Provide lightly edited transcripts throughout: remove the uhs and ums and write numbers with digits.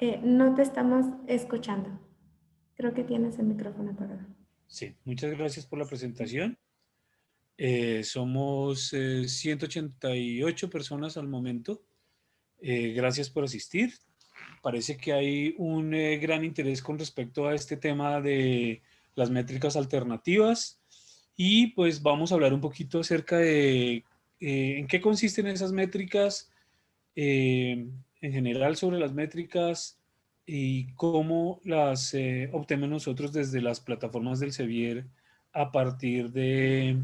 No te estamos escuchando. Creo que tienes el micrófono apagado. Sí, muchas gracias por la presentación. Somos 188 personas al momento. Gracias por asistir. Parece que hay un gran interés con respecto a este tema de las métricas alternativas y pues vamos a hablar un poquito acerca de en qué consisten esas métricas, en general sobre las métricas y cómo las obtenemos nosotros desde las plataformas del Sevier a partir de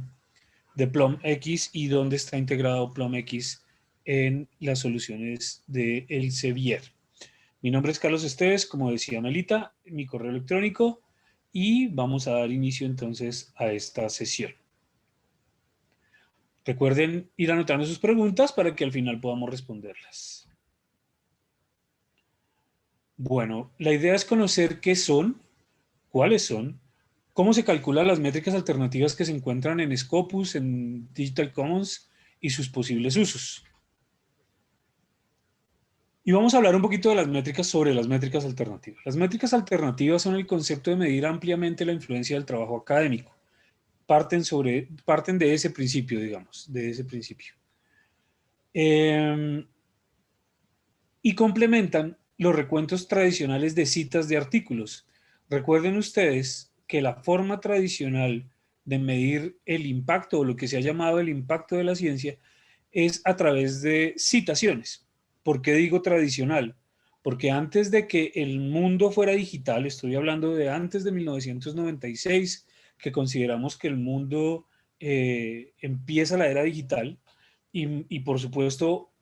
PlumX y dónde está integrado PlumX en las soluciones del Sevier. Mi nombre es Carlos Esteves, como decía Melita, mi correo electrónico, y vamos a dar inicio entonces a esta sesión. Recuerden ir anotando sus preguntas para que al final podamos responderlas. Bueno, la idea es conocer qué son, cuáles son, cómo se calculan las métricas alternativas que se encuentran en Scopus, en Digital Commons y sus posibles usos. Y vamos a hablar un poquito de las métricas sobre las métricas alternativas. Las métricas alternativas son el concepto de medir ampliamente la influencia del trabajo académico. Parten de ese principio, digamos, de ese principio. Y complementan los recuentos tradicionales de citas de artículos. Recuerden ustedes que la forma tradicional de medir el impacto o lo que se ha llamado el impacto de la ciencia es a través de citaciones. ¿Por qué digo tradicional? Porque antes de que el mundo fuera digital, estoy hablando de antes de 1996, que consideramos que el mundo empieza la era digital, y por supuesto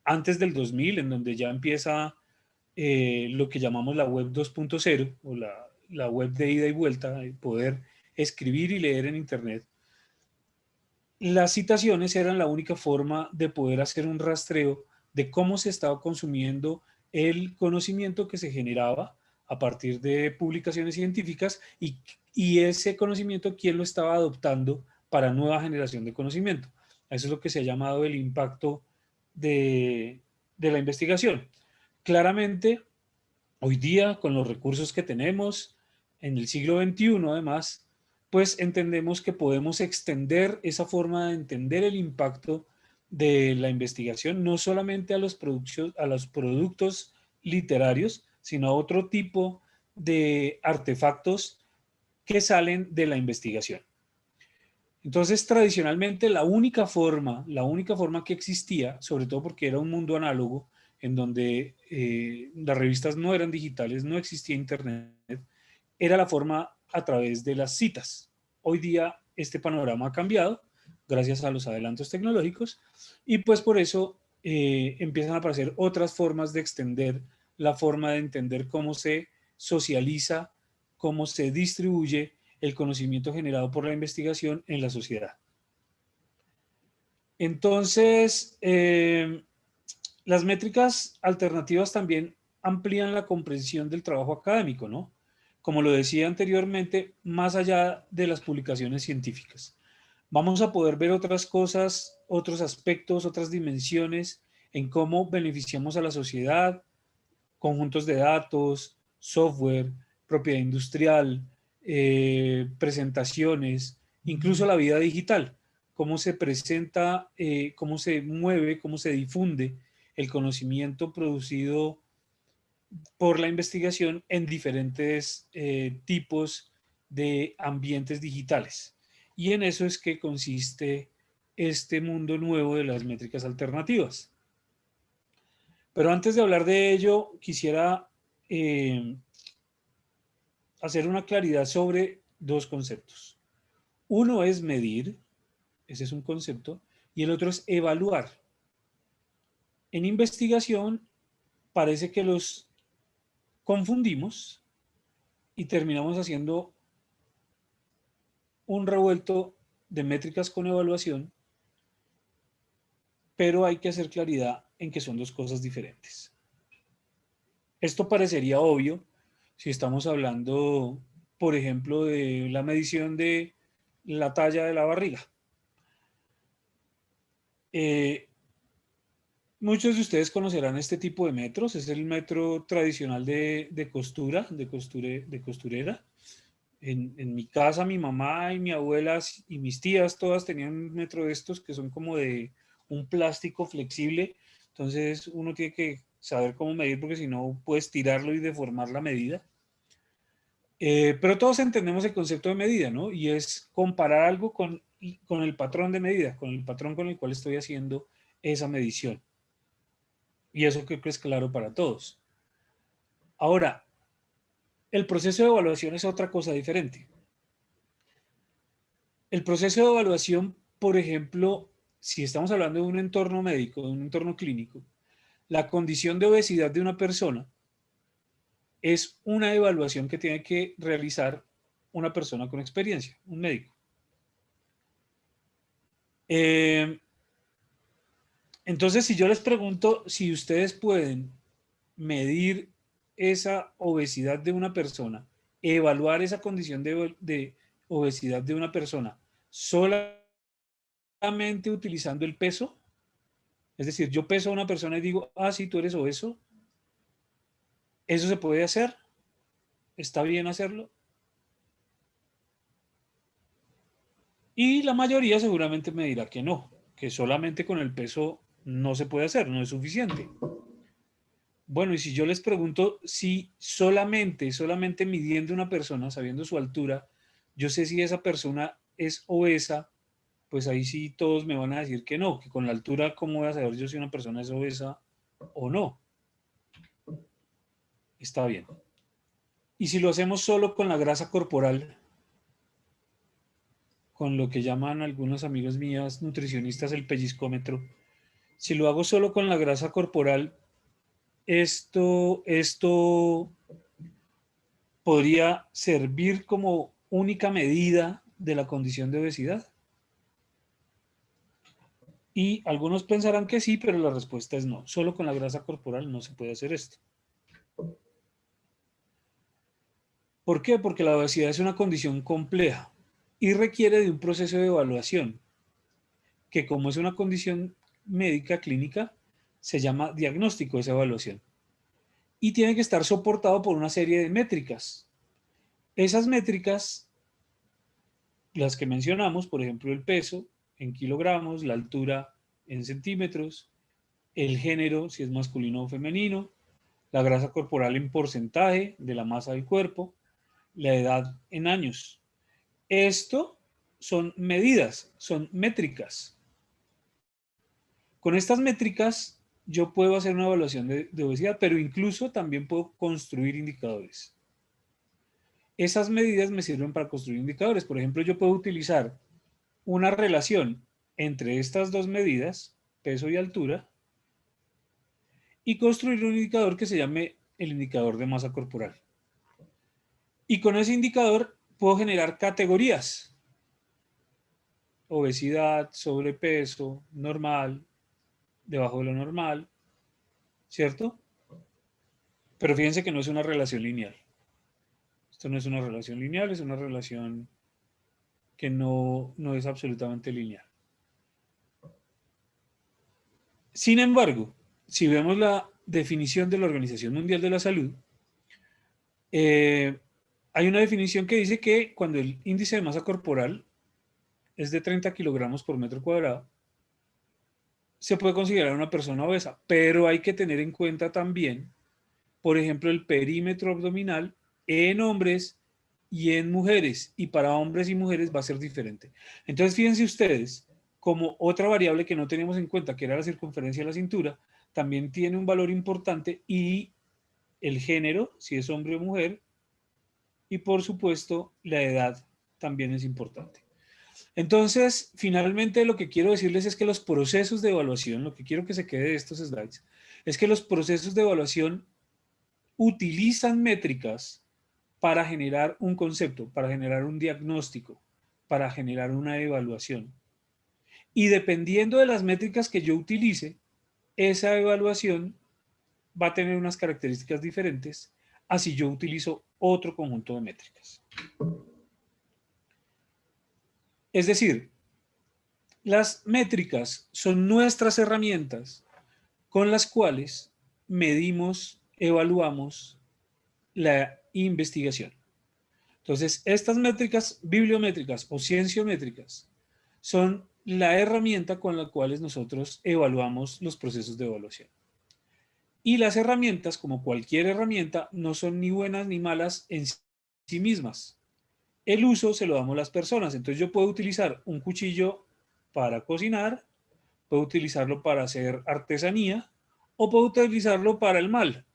antes del 2000, en donde ya empieza lo que llamamos la web 2.0 o la web de ida y vuelta, poder escribir y leer en Internet. Las citaciones eran la única forma de poder hacer un rastreo de cómo se estaba consumiendo el conocimiento que se generaba a partir de publicaciones científicas y ese conocimiento quién lo estaba adoptando para nueva generación de conocimiento. Eso es lo que se ha llamado el impacto de la investigación. Claramente, hoy día, con los recursos que tenemos, en el siglo XXI además, pues entendemos que podemos extender esa forma de entender el impacto de la investigación no solamente a los productos literarios, sino a otro tipo de artefactos que salen de la investigación. Entonces, tradicionalmente, la única forma que existía, sobre todo porque era un mundo análogo, en donde las revistas no eran digitales, no existía internet, era la forma a través de las citas. Hoy día este panorama ha cambiado gracias a los adelantos tecnológicos y pues por eso empiezan a aparecer otras formas de extender la forma de entender cómo se socializa, cómo se distribuye el conocimiento generado por la investigación en la sociedad. Entonces, las métricas alternativas también amplían la comprensión del trabajo académico, ¿no? Como lo decía anteriormente, más allá de las publicaciones científicas. Vamos a poder ver otras cosas, otros aspectos, otras dimensiones en cómo beneficiamos a la sociedad, conjuntos de datos, software, propiedad industrial, presentaciones, incluso la vida digital, cómo se presenta, cómo se mueve, cómo se difunde el conocimiento producido por la investigación en diferentes tipos de ambientes digitales. Y en eso es que consiste este mundo nuevo de las métricas alternativas. Pero antes de hablar de ello, quisiera eh, hacer una claridad sobre dos conceptos. Uno es medir, ese es un concepto, y el otro es evaluar. En investigación parece que los confundimos y terminamos haciendo un revuelto de métricas con evaluación, pero hay que hacer claridad en que son dos cosas diferentes. Esto parecería obvio si estamos hablando, por ejemplo, de la medición de la talla de la barriga. Eh, Muchos de ustedes conocerán este tipo de metros. Es el metro tradicional de costura, de costurera. En mi casa, mi mamá y mi abuela y mis tías todas tenían un metro de estos que son como de un plástico flexible. Entonces uno tiene que saber cómo medir porque si no puedes tirarlo y deformar la medida. Pero todos entendemos el concepto de medida, ¿no? Y es comparar algo con el patrón de medida, con el patrón con el cual estoy haciendo esa medición. Y eso creo que es claro para todos. Ahora, el proceso de evaluación es otra cosa diferente. El proceso de evaluación, por ejemplo, si estamos hablando de un entorno médico, de un entorno clínico, la condición de obesidad de una persona es una evaluación que tiene que realizar una persona con experiencia, un médico. Entonces, si yo les pregunto si ustedes pueden medir esa obesidad de una persona, evaluar esa condición de obesidad de una persona solamente utilizando el peso, es decir, yo peso a una persona y digo, ah, sí, tú eres obeso, ¿eso se puede hacer? ¿Está bien hacerlo? Y la mayoría seguramente me dirá que no, que solamente con el peso no se puede hacer, no es suficiente. Bueno, y si yo les pregunto si solamente midiendo una persona, sabiendo su altura, yo sé si esa persona es obesa, pues ahí sí todos me van a decir que no, que con la altura, ¿cómo voy a saber yo si una persona es obesa o no? Está bien. Y si lo hacemos solo con la grasa corporal, con lo que llaman algunos amigos mías nutricionistas el pellizcómetro, si lo hago solo con la grasa corporal, esto podría servir como única medida de la condición de obesidad. Y algunos pensarán que sí, pero la respuesta es no. Solo con la grasa corporal no se puede hacer esto. ¿Por qué? Porque la obesidad es una condición compleja y requiere de un proceso de evaluación, que como es una condición médica clínica, se llama diagnóstico esa evaluación. Y tiene que estar soportado por una serie de métricas. Esas métricas, las que mencionamos, por ejemplo, el peso en kilogramos, la altura en centímetros, el género, si es masculino o femenino, la grasa corporal en porcentaje de la masa del cuerpo, la edad en años. Esto son medidas, son métricas. Con estas métricas yo puedo hacer una evaluación de obesidad, pero incluso también puedo construir indicadores. Esas medidas me sirven para construir indicadores. Por ejemplo, yo puedo utilizar una relación entre estas dos medidas, peso y altura, y construir un indicador que se llame el indicador de masa corporal. Y con ese indicador puedo generar categorías. Obesidad, sobrepeso, normal, debajo de lo normal, ¿cierto? Pero fíjense que no es una relación lineal. Esto no es una relación lineal, es una relación que no es absolutamente lineal. Sin embargo, si vemos la definición de la Organización Mundial de la Salud, eh, hay una definición que dice que cuando el índice de masa corporal es de 30 kilogramos por metro cuadrado, se puede considerar una persona obesa, pero hay que tener en cuenta también, por ejemplo, el perímetro abdominal en hombres y en mujeres, y para hombres y mujeres va a ser diferente. Entonces, fíjense ustedes, como otra variable que no teníamos en cuenta, que era la circunferencia de la cintura, también tiene un valor importante y el género, si es hombre o mujer, y por supuesto la edad también es importante. Entonces, finalmente lo que quiero decirles es que los procesos de evaluación, lo que quiero que se quede de estos slides, es que los procesos de evaluación utilizan métricas para generar un concepto, para generar un diagnóstico, para generar una evaluación. Y dependiendo de las métricas que yo utilice, esa evaluación va a tener unas características diferentes así yo utilizo otro conjunto de métricas. Es decir, las métricas son nuestras herramientas con las cuales medimos, evaluamos la investigación. Entonces, estas métricas bibliométricas o cienciométricas son la herramienta con la cual nosotros evaluamos los procesos de evaluación. Y las herramientas, como cualquier herramienta, no son ni buenas ni malas en sí mismas. El uso se lo damos a las personas. Entonces yo puedo utilizar un cuchillo para cocinar, puedo utilizarlo para hacer artesanía o puedo utilizarlo para el mal.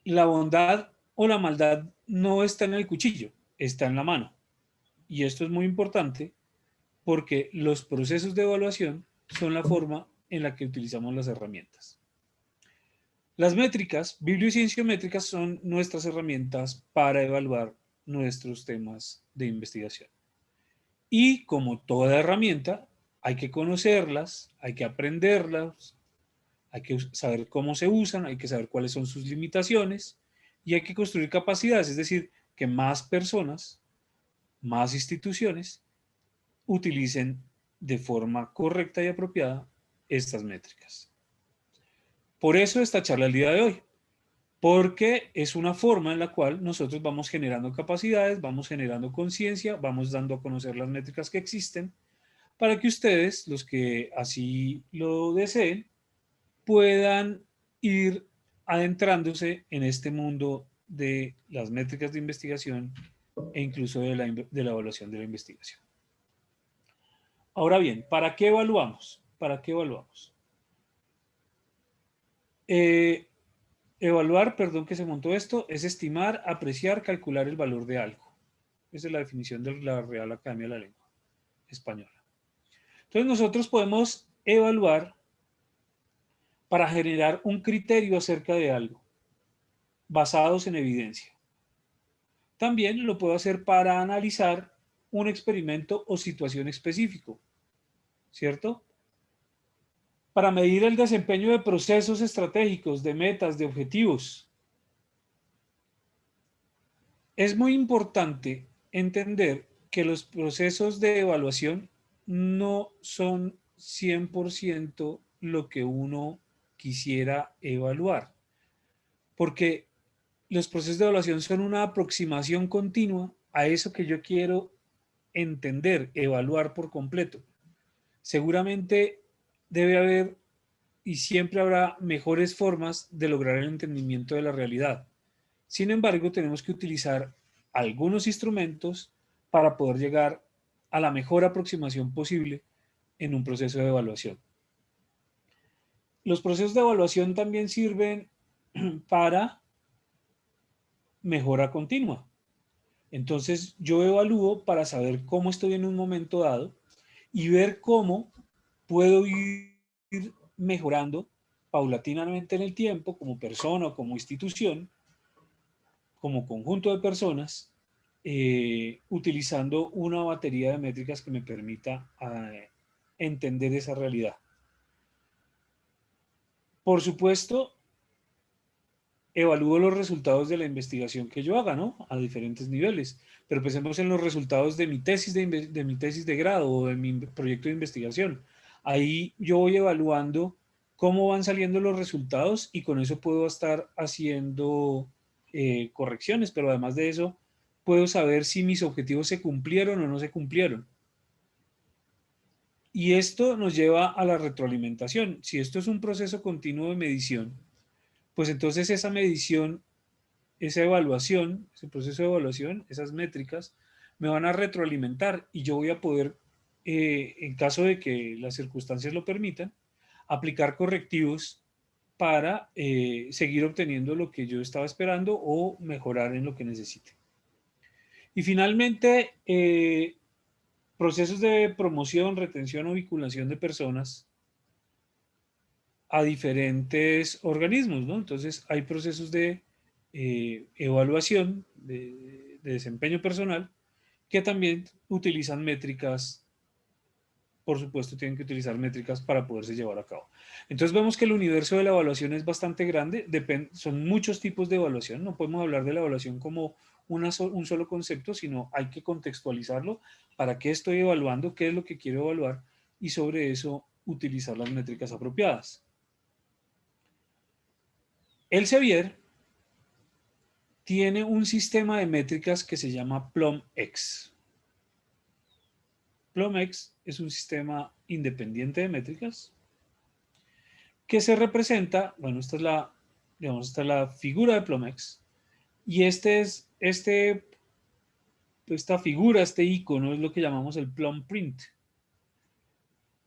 La bondad o la maldad no está en el cuchillo, está en la mano. Y esto es muy importante porque los procesos de evaluación son la forma en la que utilizamos las herramientas. Las métricas, bibliocienciométricas, son nuestras herramientas para evaluar nuestros temas de investigación. Y como toda herramienta, hay que conocerlas, hay que aprenderlas, hay que saber cómo se usan, hay que saber cuáles son sus limitaciones y hay que construir capacidades, es decir, que más personas, más instituciones utilicen de forma correcta y apropiada estas métricas. Por eso esta charla el día de hoy, porque es una forma en la cual nosotros vamos generando capacidades, vamos generando conciencia, vamos dando a conocer las métricas que existen, para que ustedes, los que así lo deseen, puedan ir adentrándose en este mundo de las métricas de investigación e incluso de la evaluación de la investigación. Ahora bien, ¿para qué evaluamos? ¿Para qué evaluamos? Evaluar, perdón que se montó esto, es estimar, apreciar, calcular el valor de algo. Esa es la definición de la Real Academia de la Lengua Española. Entonces nosotros podemos evaluar para generar un criterio acerca de algo, basados en evidencia. También lo puedo hacer para analizar un experimento o situación específico, ¿cierto? Para medir el desempeño de procesos estratégicos, de metas, de objetivos. Es muy importante entender que los procesos de evaluación no son 100% lo que uno quisiera evaluar, porque los procesos de evaluación son una aproximación continua a eso que yo quiero entender, evaluar por completo. Seguramente debe haber y siempre habrá mejores formas de lograr el entendimiento de la realidad. Sin embargo, tenemos que utilizar algunos instrumentos para poder llegar a la mejor aproximación posible en un proceso de evaluación. Los procesos de evaluación también sirven para mejora continua. Entonces, yo evalúo para saber cómo estoy en un momento dado y ver cómo puedo ir mejorando paulatinamente en el tiempo como persona o como institución, como conjunto de personas, utilizando una batería de métricas que me permita entender esa realidad. Por supuesto, evalúo los resultados de la investigación que yo haga, ¿no? A diferentes niveles. Pero pensemos en los resultados de mi tesis de mi tesis de grado o de mi proyecto de investigación. Ahí yo voy evaluando cómo van saliendo los resultados y con eso puedo estar haciendo correcciones, pero además de eso, puedo saber si mis objetivos se cumplieron o no se cumplieron. Y esto nos lleva a la retroalimentación. Si esto es un proceso continuo de medición, pues entonces esa medición, esa evaluación, ese proceso de evaluación, esas métricas, me van a retroalimentar y yo voy a poder, en caso de que las circunstancias lo permitan, aplicar correctivos para seguir obteniendo lo que yo estaba esperando o mejorar en lo que necesite. Y finalmente, procesos de promoción, retención o vinculación de personas a diferentes organismos, ¿no? Entonces hay procesos de evaluación de desempeño personal que también utilizan métricas, por supuesto tienen que utilizar métricas para poderse llevar a cabo. Entonces vemos que el universo de la evaluación es bastante grande, son muchos tipos de evaluación, no podemos hablar de la evaluación como un solo concepto, sino hay que contextualizarlo, para qué estoy evaluando, qué es lo que quiero evaluar y sobre eso utilizar las métricas apropiadas. Elsevier tiene un sistema de métricas que se llama PlumX. PlumX es un sistema independiente de métricas que se representa, bueno, esta es la figura de PlumX, y esta figura, este icono es lo que llamamos el plum print.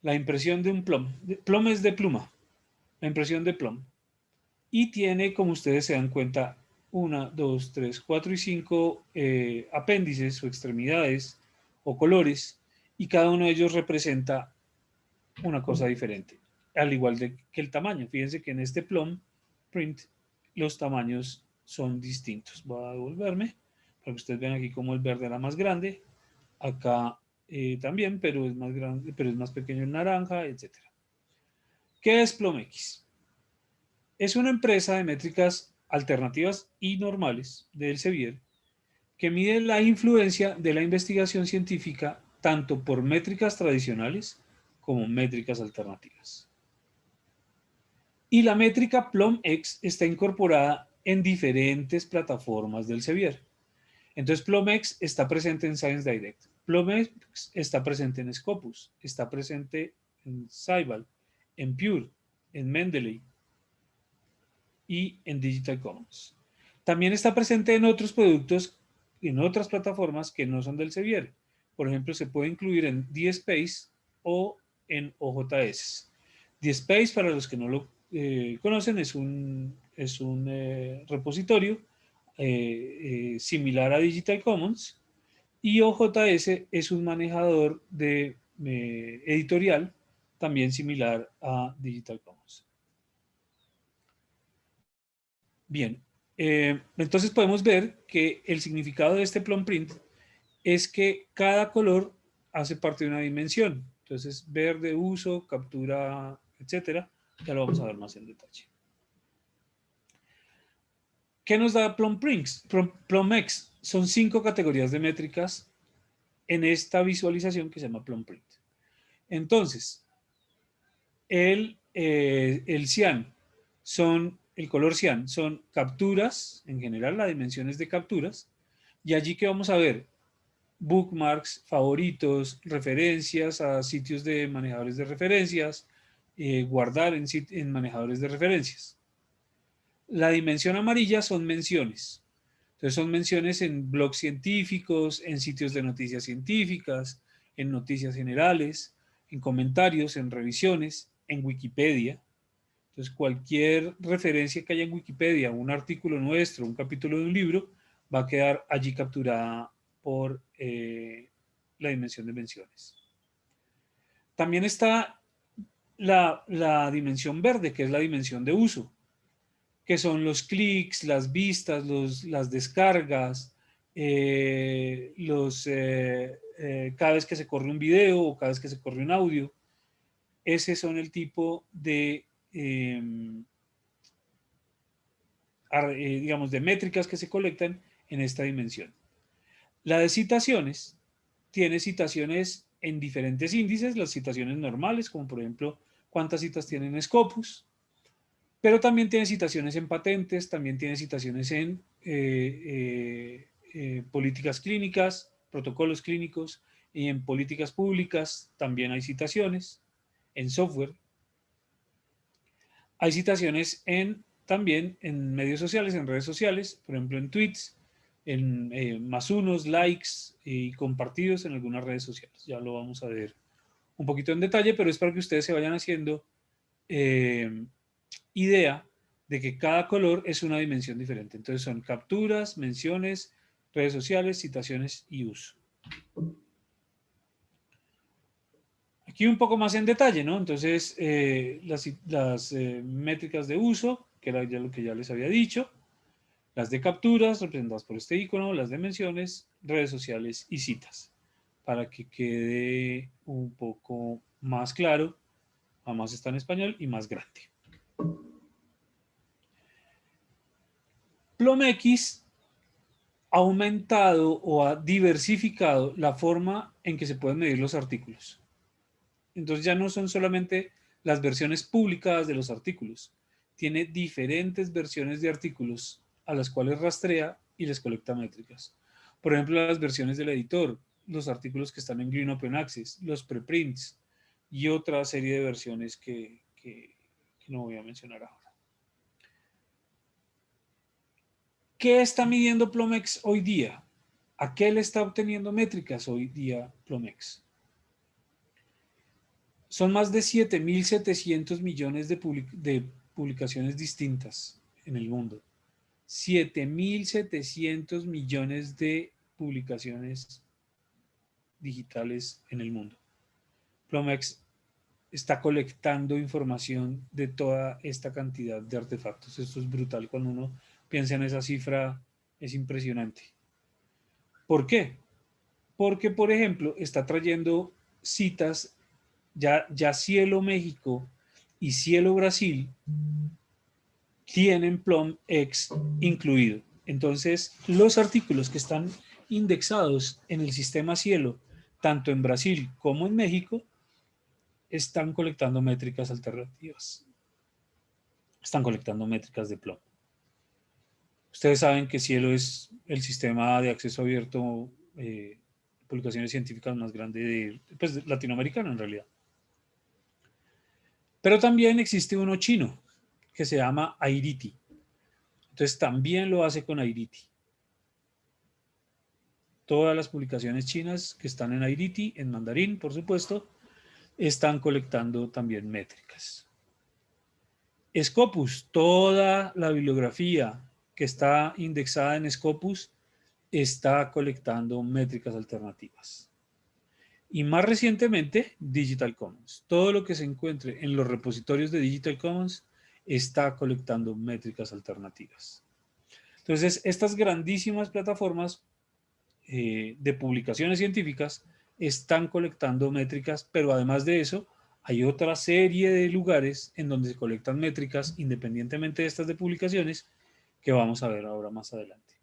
La impresión de un plum. Plum es de pluma, la impresión de plum. Y tiene, como ustedes se dan cuenta, 1, 2, 3, 4 y 5 apéndices o extremidades o colores, y cada uno de ellos representa una cosa diferente, al igual que el tamaño. Fíjense que en este plum print los tamaños son distintos. Voy a devolverme para que ustedes vean aquí como el verde era más grande, acá también, pero es más grande, pero es más pequeño el naranja, etc. ¿Qué es PlumX? Es una empresa de métricas alternativas y normales de Elsevier que mide la influencia de la investigación científica tanto por métricas tradicionales como métricas alternativas. Y la métrica PlumX está incorporada en diferentes plataformas del Elsevier. Entonces PlumX está presente en Science Direct, PlumX está presente en Scopus, está presente en Scival, en Pure, en Mendeley y en Digital Commons. También está presente en otros productos, en otras plataformas que no son del Elsevier. Por ejemplo, se puede incluir en DSpace o en OJS. DSpace, para los que no lo conocen, es un repositorio similar a Digital Commons, y OJS es un manejador de editorial también similar a Digital Commons. Bien, entonces podemos ver que el significado de este plum print es que cada color hace parte de una dimensión. Entonces, verde, uso, captura, etcétera. Ya lo vamos a ver más en detalle. ¿Qué nos da PlumX? Son 5 categorías de métricas en esta visualización que se llama plum print. Entonces, el cian el color cian son capturas, en general la dimensión es de capturas, y allí que vamos a ver bookmarks, favoritos, referencias a sitios de manejadores de referencias, guardar en manejadores de referencias. La dimensión amarilla son menciones. Entonces son menciones en blogs científicos, en sitios de noticias científicas, en noticias generales, en comentarios, en revisiones, en Wikipedia. Entonces cualquier referencia que haya en Wikipedia, un artículo nuestro, un capítulo de un libro, va a quedar allí capturada por la dimensión de menciones. También está la dimensión verde, que es la dimensión de uso, que son los clics, las vistas, las descargas, cada vez que se corre un video o cada vez que se corre un audio. Ese son el tipo de, digamos, de métricas que se colectan en esta dimensión. La de citaciones tiene citaciones en diferentes índices, las citaciones normales, como por ejemplo cuántas citas tiene en Scopus, pero también tiene citaciones en patentes, también tiene citaciones en políticas clínicas, protocolos clínicos, y en políticas públicas también hay citaciones, en software. Hay citaciones también en medios sociales, en redes sociales, por ejemplo en tweets, en más unos, likes y compartidos en algunas redes sociales. Ya lo vamos a ver un poquito en detalle, pero es para que ustedes se vayan haciendo idea de que cada color es una dimensión diferente. Entonces son capturas, menciones, redes sociales, citaciones y uso. Aquí un poco más en detalle, ¿no? Entonces las métricas de uso, que era ya lo que ya les había dicho, las de capturas representadas por este icono, las de menciones, redes sociales y citas, para que quede un poco más claro. Además está en español y más grande. PlumX ha aumentado o ha diversificado la forma en que se pueden medir los artículos. Entonces ya no son solamente las versiones publicadas de los artículos. Tiene diferentes versiones de artículos a las cuales rastrea y les colecta métricas. Por ejemplo, las versiones del editor, los artículos que están en Green Open Access, los preprints y otra serie de versiones que no voy a mencionar ahora. ¿Qué está midiendo Plomex hoy día? ¿A qué le está obteniendo métricas hoy día Plomex? Son más de 7.700 millones de publicaciones distintas en el mundo. 7.700 millones de publicaciones digitales en el mundo. Plomex está colectando información de toda esta cantidad de artefactos. Esto es brutal. Cuando uno piensa en esa cifra, es impresionante. ¿Por qué? Porque, por ejemplo, está trayendo citas, ya Cielo México y Cielo Brasil tienen PlomX incluido. Entonces, los artículos que están indexados en el sistema Cielo, tanto en Brasil como en México, están colectando métricas alternativas. Están colectando métricas de Plom. Ustedes saben que Cielo es el sistema de acceso abierto de publicaciones científicas más grande de latinoamericano en realidad. Pero también existe uno chino que se llama Airiti. Entonces también lo hace con Airiti. Todas las publicaciones chinas que están en Airiti, en mandarín, por supuesto, están colectando también métricas. Scopus, toda la bibliografía que está indexada en Scopus está colectando métricas alternativas. Y más recientemente, Digital Commons. Todo lo que se encuentre en los repositorios de Digital Commons está colectando métricas alternativas. Entonces, estas grandísimas plataformas de publicaciones científicas están colectando métricas, pero además de eso, hay otra serie de lugares en donde se colectan métricas independientemente de estas de publicaciones que vamos a ver ahora más adelante.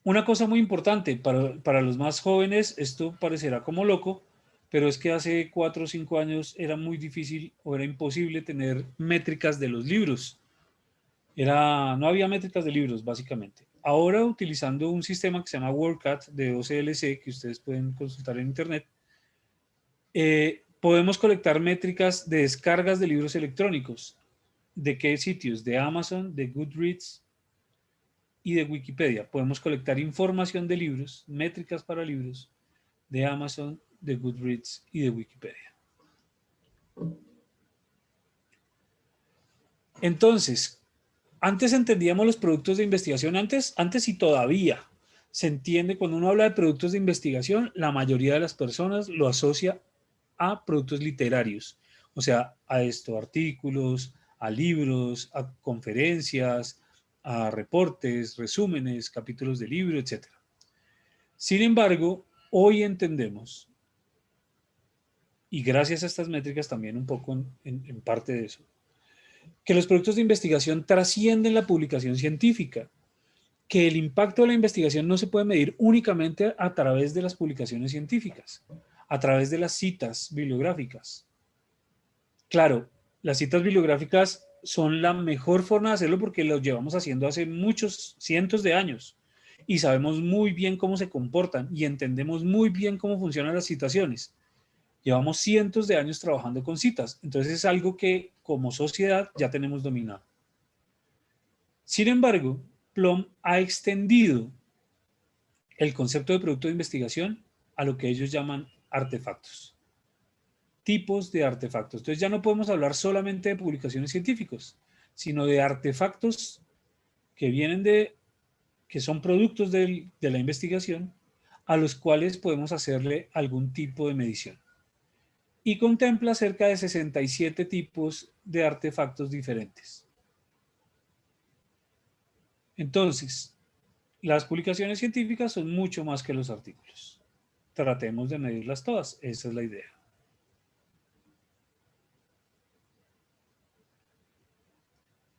Una cosa muy importante para los más jóvenes, esto parecerá como loco, pero es que hace 4 o 5 años era muy difícil o era imposible tener métricas de los libros. No había métricas de libros, básicamente. Ahora, utilizando un sistema que se llama WorldCat de OCLC, que ustedes pueden consultar en internet, podemos colectar métricas de descargas de libros electrónicos. ¿De qué sitios? De Amazon, de Goodreads y de Wikipedia. Podemos colectar información de libros, métricas para libros, de Amazon, de Goodreads y de Wikipedia. Entonces, antes entendíamos los productos de investigación, antes y todavía se entiende cuando uno habla de productos de investigación, la mayoría de las personas lo asocia a productos literarios, o sea, a artículos, a libros, a conferencias, a reportes, resúmenes, capítulos de libro, etc. Sin embargo, hoy entendemos, y gracias a estas métricas también un poco en parte de eso, que los productos de investigación trascienden la publicación científica, que el impacto de la investigación no se puede medir únicamente a través de las publicaciones científicas, a través de las citas bibliográficas. Claro, las citas bibliográficas son la mejor forma de hacerlo porque lo llevamos haciendo hace muchos cientos de años y sabemos muy bien cómo se comportan y entendemos muy bien cómo funcionan las citaciones. Llevamos cientos de años trabajando con citas, entonces es algo que como sociedad ya tenemos dominado. Sin embargo, Plum ha extendido el concepto de producto de investigación a lo que ellos llaman artefactos. Tipos de artefactos. Entonces ya no podemos hablar solamente de publicaciones científicas, sino de artefactos que vienen que son productos de la investigación, a los cuales podemos hacerle algún tipo de medición. Y contempla cerca de 67 tipos de artefactos diferentes. Entonces, las publicaciones científicas son mucho más que los artículos. Tratemos de medirlas todas, esa es la idea.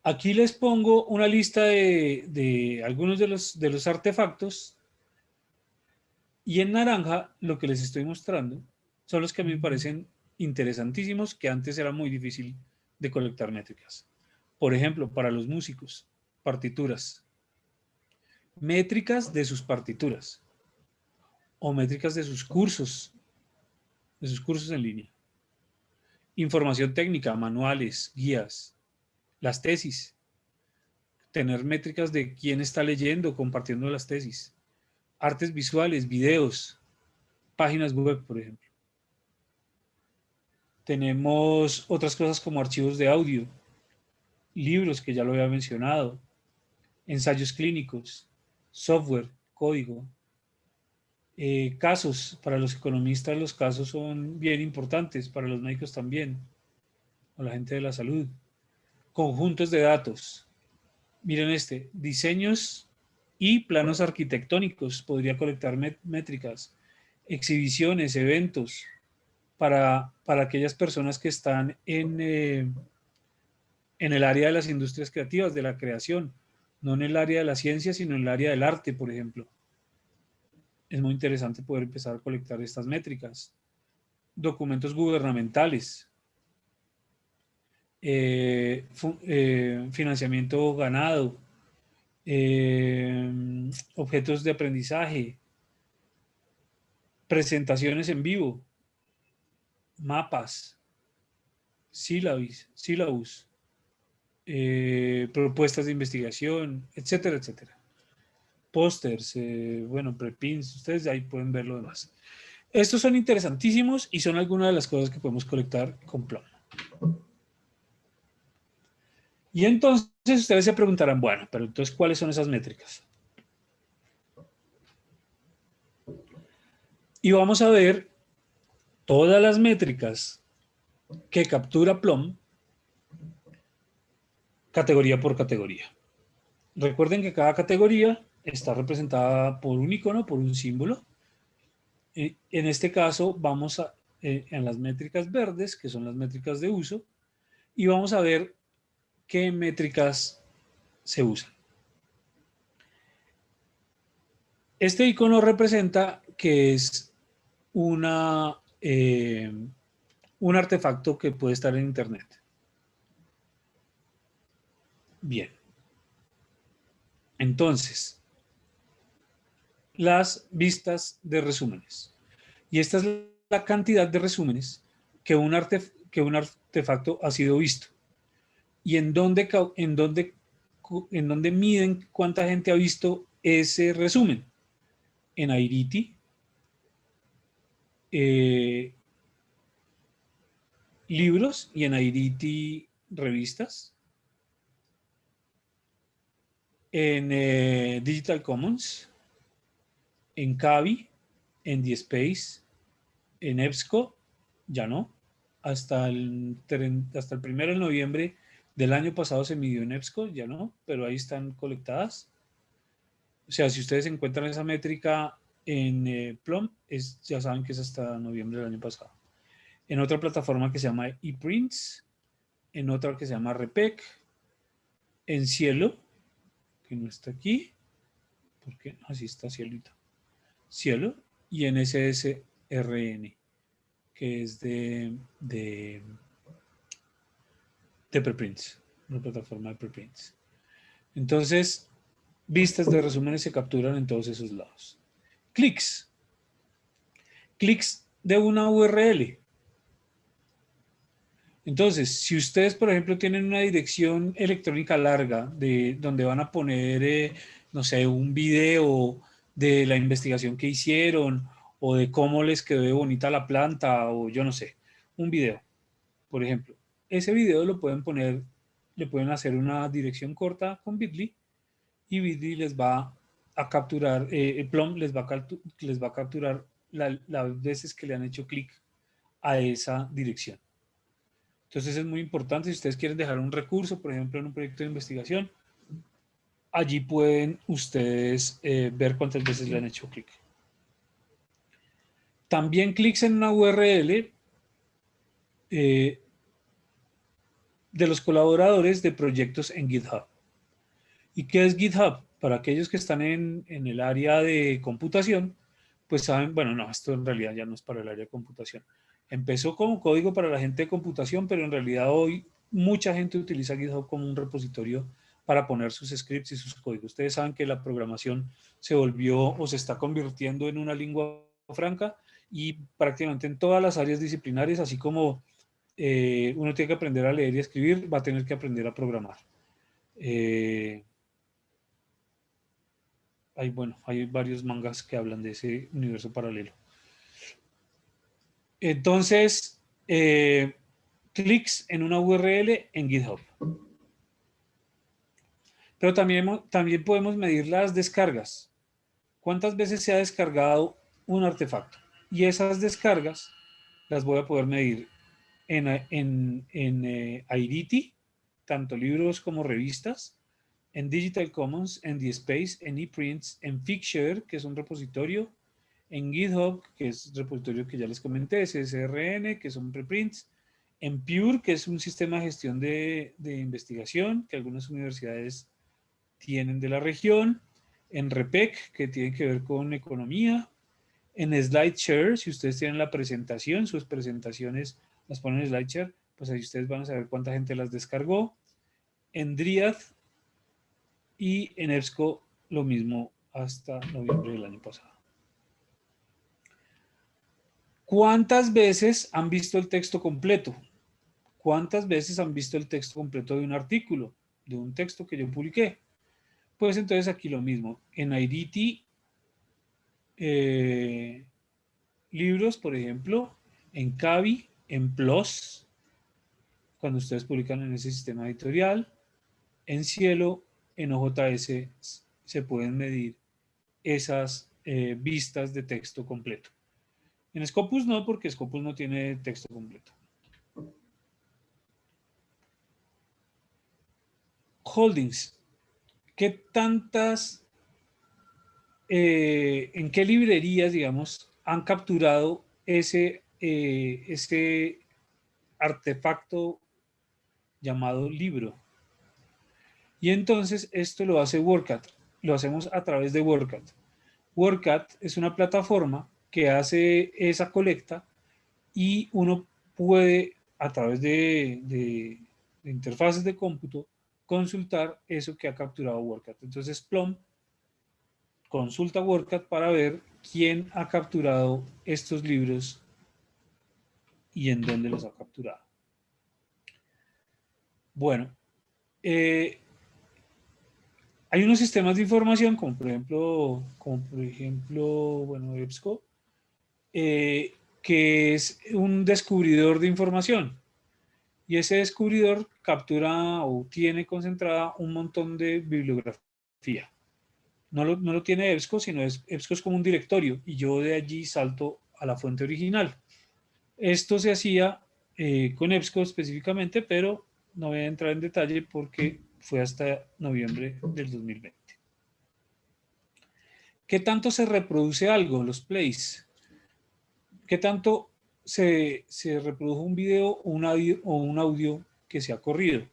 Aquí les pongo una lista de algunos de los artefactos y en naranja lo que les estoy mostrando son los que a mí me parecen interesantísimos que antes era muy difícil de colectar métricas. Por ejemplo, para los músicos, partituras, métricas de sus partituras o métricas de sus cursos en línea. Información técnica, manuales, guías, las tesis, tener métricas de quién está leyendo, compartiendo las tesis, artes visuales, videos, páginas web, por ejemplo. Tenemos otras cosas como archivos de audio, libros que ya lo había mencionado, ensayos clínicos, software, código, casos. Para los economistas los casos son bien importantes, para los médicos también, o la gente de la salud. Conjuntos de datos. Miren diseños y planos arquitectónicos, podría colectar métricas, exhibiciones, eventos, para aquellas personas que están en el área de las industrias creativas, de la creación, no en el área de la ciencia, sino en el área del arte, por ejemplo. Es muy interesante poder empezar a colectar estas métricas. Documentos gubernamentales, financiamiento ganado, objetos de aprendizaje, presentaciones en vivo, mapas, sílabus, propuestas de investigación, etcétera, etcétera. Pósters, bueno, preprints, ustedes ahí pueden ver lo demás. Estos son interesantísimos y son algunas de las cosas que podemos colectar con Plum. Y entonces ustedes se preguntarán, bueno, pero entonces, ¿cuáles son esas métricas? Y vamos a ver todas las métricas que captura Plum categoría por categoría. Recuerden que cada categoría está representada por un icono, por un símbolo. En este caso vamos en las métricas verdes, que son las métricas de uso, y vamos a ver qué métricas se usan. Este icono representa que es un artefacto que puede estar en Internet. Bien. Entonces, las vistas de resúmenes. Y esta es la cantidad de resúmenes que un artefacto ha sido visto. Y en dónde miden cuánta gente ha visto ese resumen. En Airity, libros, y en Airity revistas, en Digital Commons, en Kavi, en DSpace, en EBSCO, ya no, hasta el 1 de noviembre del año pasado se midió en EBSCO, ya no, pero ahí están colectadas. O sea, si ustedes encuentran esa métrica en Plum, ya saben que es hasta noviembre del año pasado. En otra plataforma que se llama ePrints, en otra que se llama Repec, en Cielo, que no está aquí, porque así está Cielito, Cielo, y en SSRN, que es de preprints, una plataforma de preprints. Entonces, vistas de resúmenes se capturan en todos esos lados. Clics de una URL. Entonces, si ustedes, por ejemplo, tienen una dirección electrónica larga de donde van a poner, no sé, un video de la investigación que hicieron o de cómo les quedó de bonita la planta o yo no sé, un video, por ejemplo. Ese video lo pueden poner, le pueden hacer una dirección corta con Bitly y Bitly les va a capturar, Plum les va a capturar las veces que le han hecho clic a esa dirección. Entonces es muy importante, si ustedes quieren dejar un recurso, por ejemplo, en un proyecto de investigación, allí pueden ustedes ver cuántas veces le han hecho clic. También clics en una URL de los colaboradores de proyectos en GitHub. ¿Y qué es GitHub? Para aquellos que están en el área de computación, pues saben, bueno, no, esto en realidad ya no es para el área de computación. Empezó como código para la gente de computación, pero en realidad hoy mucha gente utiliza GitHub como un repositorio para poner sus scripts y sus códigos. Ustedes saben que la programación se volvió o se está convirtiendo en una lengua franca y prácticamente en todas las áreas disciplinarias, así como uno tiene que aprender a leer y escribir, va a tener que aprender a programar. Hay varios mangas que hablan de ese universo paralelo. Entonces, clics en una URL en GitHub. Pero también podemos medir las descargas. ¿Cuántas veces se ha descargado un artefacto? Y esas descargas las voy a poder medir en IDT, tanto libros como revistas, en Digital Commons, en DSpace, en ePrints, en Figshare, que es un repositorio, en GitHub, que es el repositorio que ya les comenté, CSRN, que son preprints, en Pure, que es un sistema de gestión de investigación que algunas universidades tienen de la región, en REPEC, que tiene que ver con economía, en SlideShare, si ustedes tienen la presentación, sus presentaciones las ponen en SlideShare, pues ahí ustedes van a saber cuánta gente las descargó, en Dryad y en EBSCO lo mismo hasta noviembre del año pasado. ¿Cuántas veces han visto el texto completo? ¿Cuántas veces han visto el texto completo de un artículo, de un texto que yo publiqué? Pues entonces aquí lo mismo. En IDT, libros, por ejemplo, en Kavi, en PLOS, cuando ustedes publican en ese sistema editorial, en Cielo, en OJS, se pueden medir esas vistas de texto completo. En Scopus no, porque Scopus no tiene texto completo. Holdings. ¿Qué tantas, en qué librerías, digamos, han capturado ese artefacto llamado libro? Y entonces esto lo hace WordCat. Lo hacemos a través de WordCat. WordCat es una plataforma que hace esa colecta y uno puede, a través de interfaces de cómputo, consultar eso que ha capturado WordCat. Entonces Plum consulta WordCat para ver quién ha capturado estos libros y en dónde los ha capturado. Bueno, hay unos sistemas de información, como por ejemplo, bueno, EBSCO, que es un descubridor de información. Y ese descubridor captura o tiene concentrada un montón de bibliografía. No lo tiene EBSCO, sino EBSCO es como un directorio y yo de allí salto a la fuente original. Esto se hacía con EBSCO específicamente, pero no voy a entrar en detalle porque fue hasta noviembre del 2020. ¿Qué tanto se reproduce algo? Los plays. ¿Qué tanto se reprodujo un video o un audio que se ha corrido?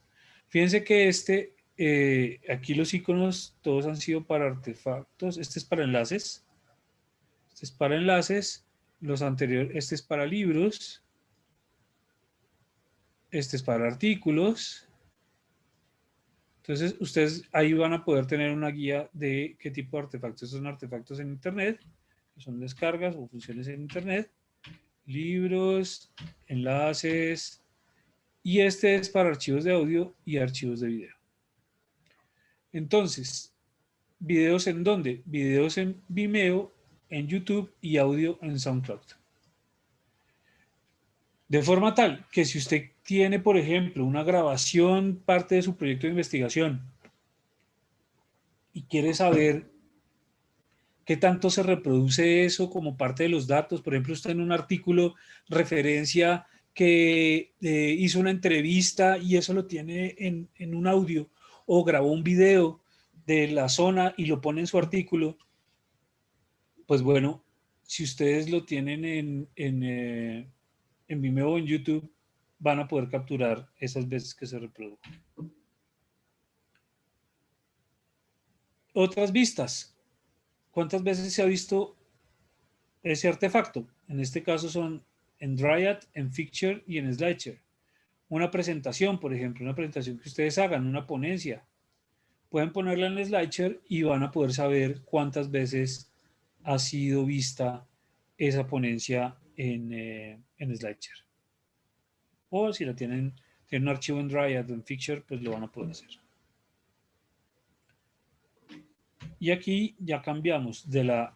Fíjense que aquí los iconos todos han sido para artefactos. Este es para enlaces. Este es para enlaces. Los anteriores, este es para libros. Este es para artículos. Entonces, ustedes ahí van a poder tener una guía de qué tipo de artefactos son artefactos en Internet, que son descargas o funciones en Internet, libros, enlaces, y este es para archivos de audio y archivos de video. Entonces, ¿videos en dónde? Videos en Vimeo, en YouTube y audio en SoundCloud. De forma tal que si usted tiene, por ejemplo, una grabación, parte de su proyecto de investigación, y quiere saber qué tanto se reproduce eso como parte de los datos. Por ejemplo, usted en un artículo referencia que hizo una entrevista y eso lo tiene en un audio o grabó un video de la zona y lo pone en su artículo. Pues bueno, si ustedes lo tienen en Vimeo o en YouTube, van a poder capturar esas veces que se reprodujo. Otras vistas. ¿Cuántas veces se ha visto ese artefacto? En este caso son en Dryad, en Figshare y en SlideShare. Una presentación, por ejemplo, una presentación que ustedes hagan, una ponencia, pueden ponerla en SlideShare y van a poder saber cuántas veces ha sido vista esa ponencia en SlideShare. O si la tienen un archivo en Dryad o en Figshare, pues lo van a poder hacer. Y aquí ya cambiamos de la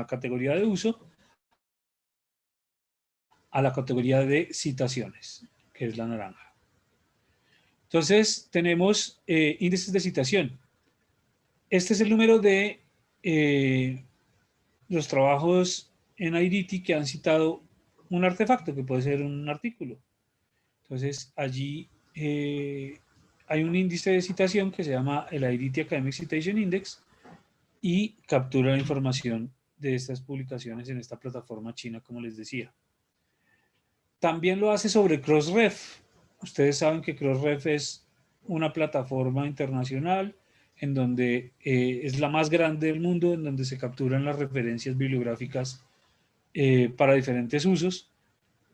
categoría de uso a la categoría de citaciones, que es la naranja. Entonces tenemos índices de citación. Este es el número de los trabajos en IDT que han citado un artefacto, que puede ser un artículo. Entonces allí hay un índice de citación que se llama el IDT Academic Citation Index y captura la información de estas publicaciones en esta plataforma china, como les decía. También lo hace sobre Crossref. Ustedes saben que Crossref es una plataforma internacional en donde es la más grande del mundo, en donde se capturan las referencias bibliográficas para diferentes usos.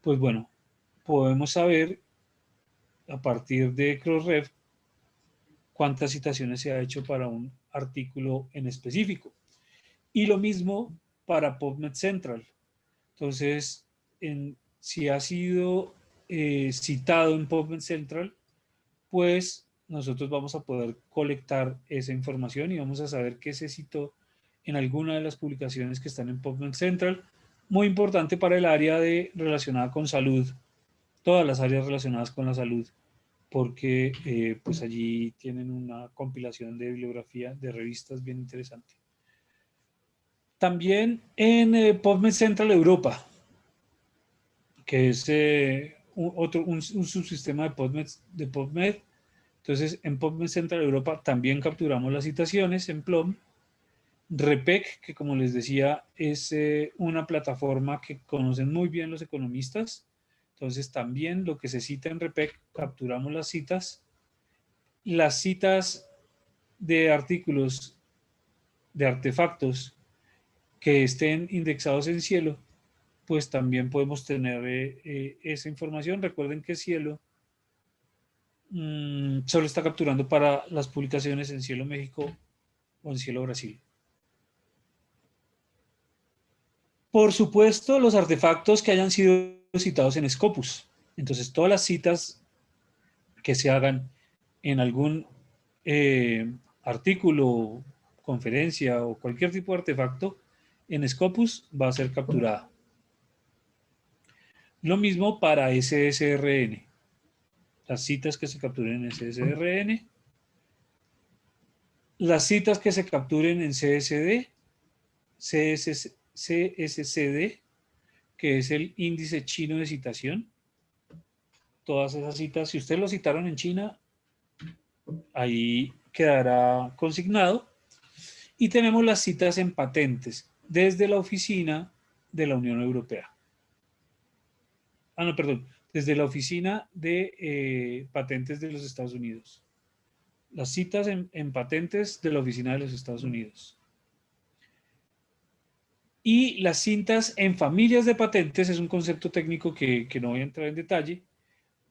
Pues bueno, podemos saber a partir de Crossref cuántas citaciones se ha hecho para un artículo en específico. Y lo mismo para PubMed Central. Entonces, si ha sido citado en PubMed Central, pues nosotros vamos a poder colectar esa información y vamos a saber qué se citó en alguna de las publicaciones que están en PubMed Central. Muy importante para el área relacionada con salud, todas las áreas relacionadas con la salud, porque pues allí tienen una compilación de bibliografía de revistas bien interesante. También en PubMed Central Europa, que es un subsistema de PubMed. Entonces, en PubMed Central Europa también capturamos las citaciones en Plum. REPEC, que como les decía, es una plataforma que conocen muy bien los economistas. Entonces, también lo que se cita en REPEC, capturamos las citas. Las citas de artículos, de artefactos que estén indexados en Cielo, pues también podemos tener esa información. Recuerden que Cielo solo está capturando para las publicaciones en Cielo México o en Cielo Brasil. Por supuesto, los artefactos que hayan sido citados en Scopus. Entonces, todas las citas que se hagan en algún artículo, conferencia o cualquier tipo de artefacto en Scopus va a ser capturada. Lo mismo para SSRN. Las citas que se capturen en SSRN. Las citas que se capturen en CSD, CSCD, que es el índice chino de citación. Todas esas citas, si ustedes lo citaron en China, ahí quedará consignado. Y tenemos las citas en patentes desde la oficina de la Unión Europea. No, perdón, desde la oficina de patentes de los Estados Unidos. Las citas en patentes de la oficina de los Estados Unidos. Y las citas en familias de patentes es un concepto técnico que no voy a entrar en detalle,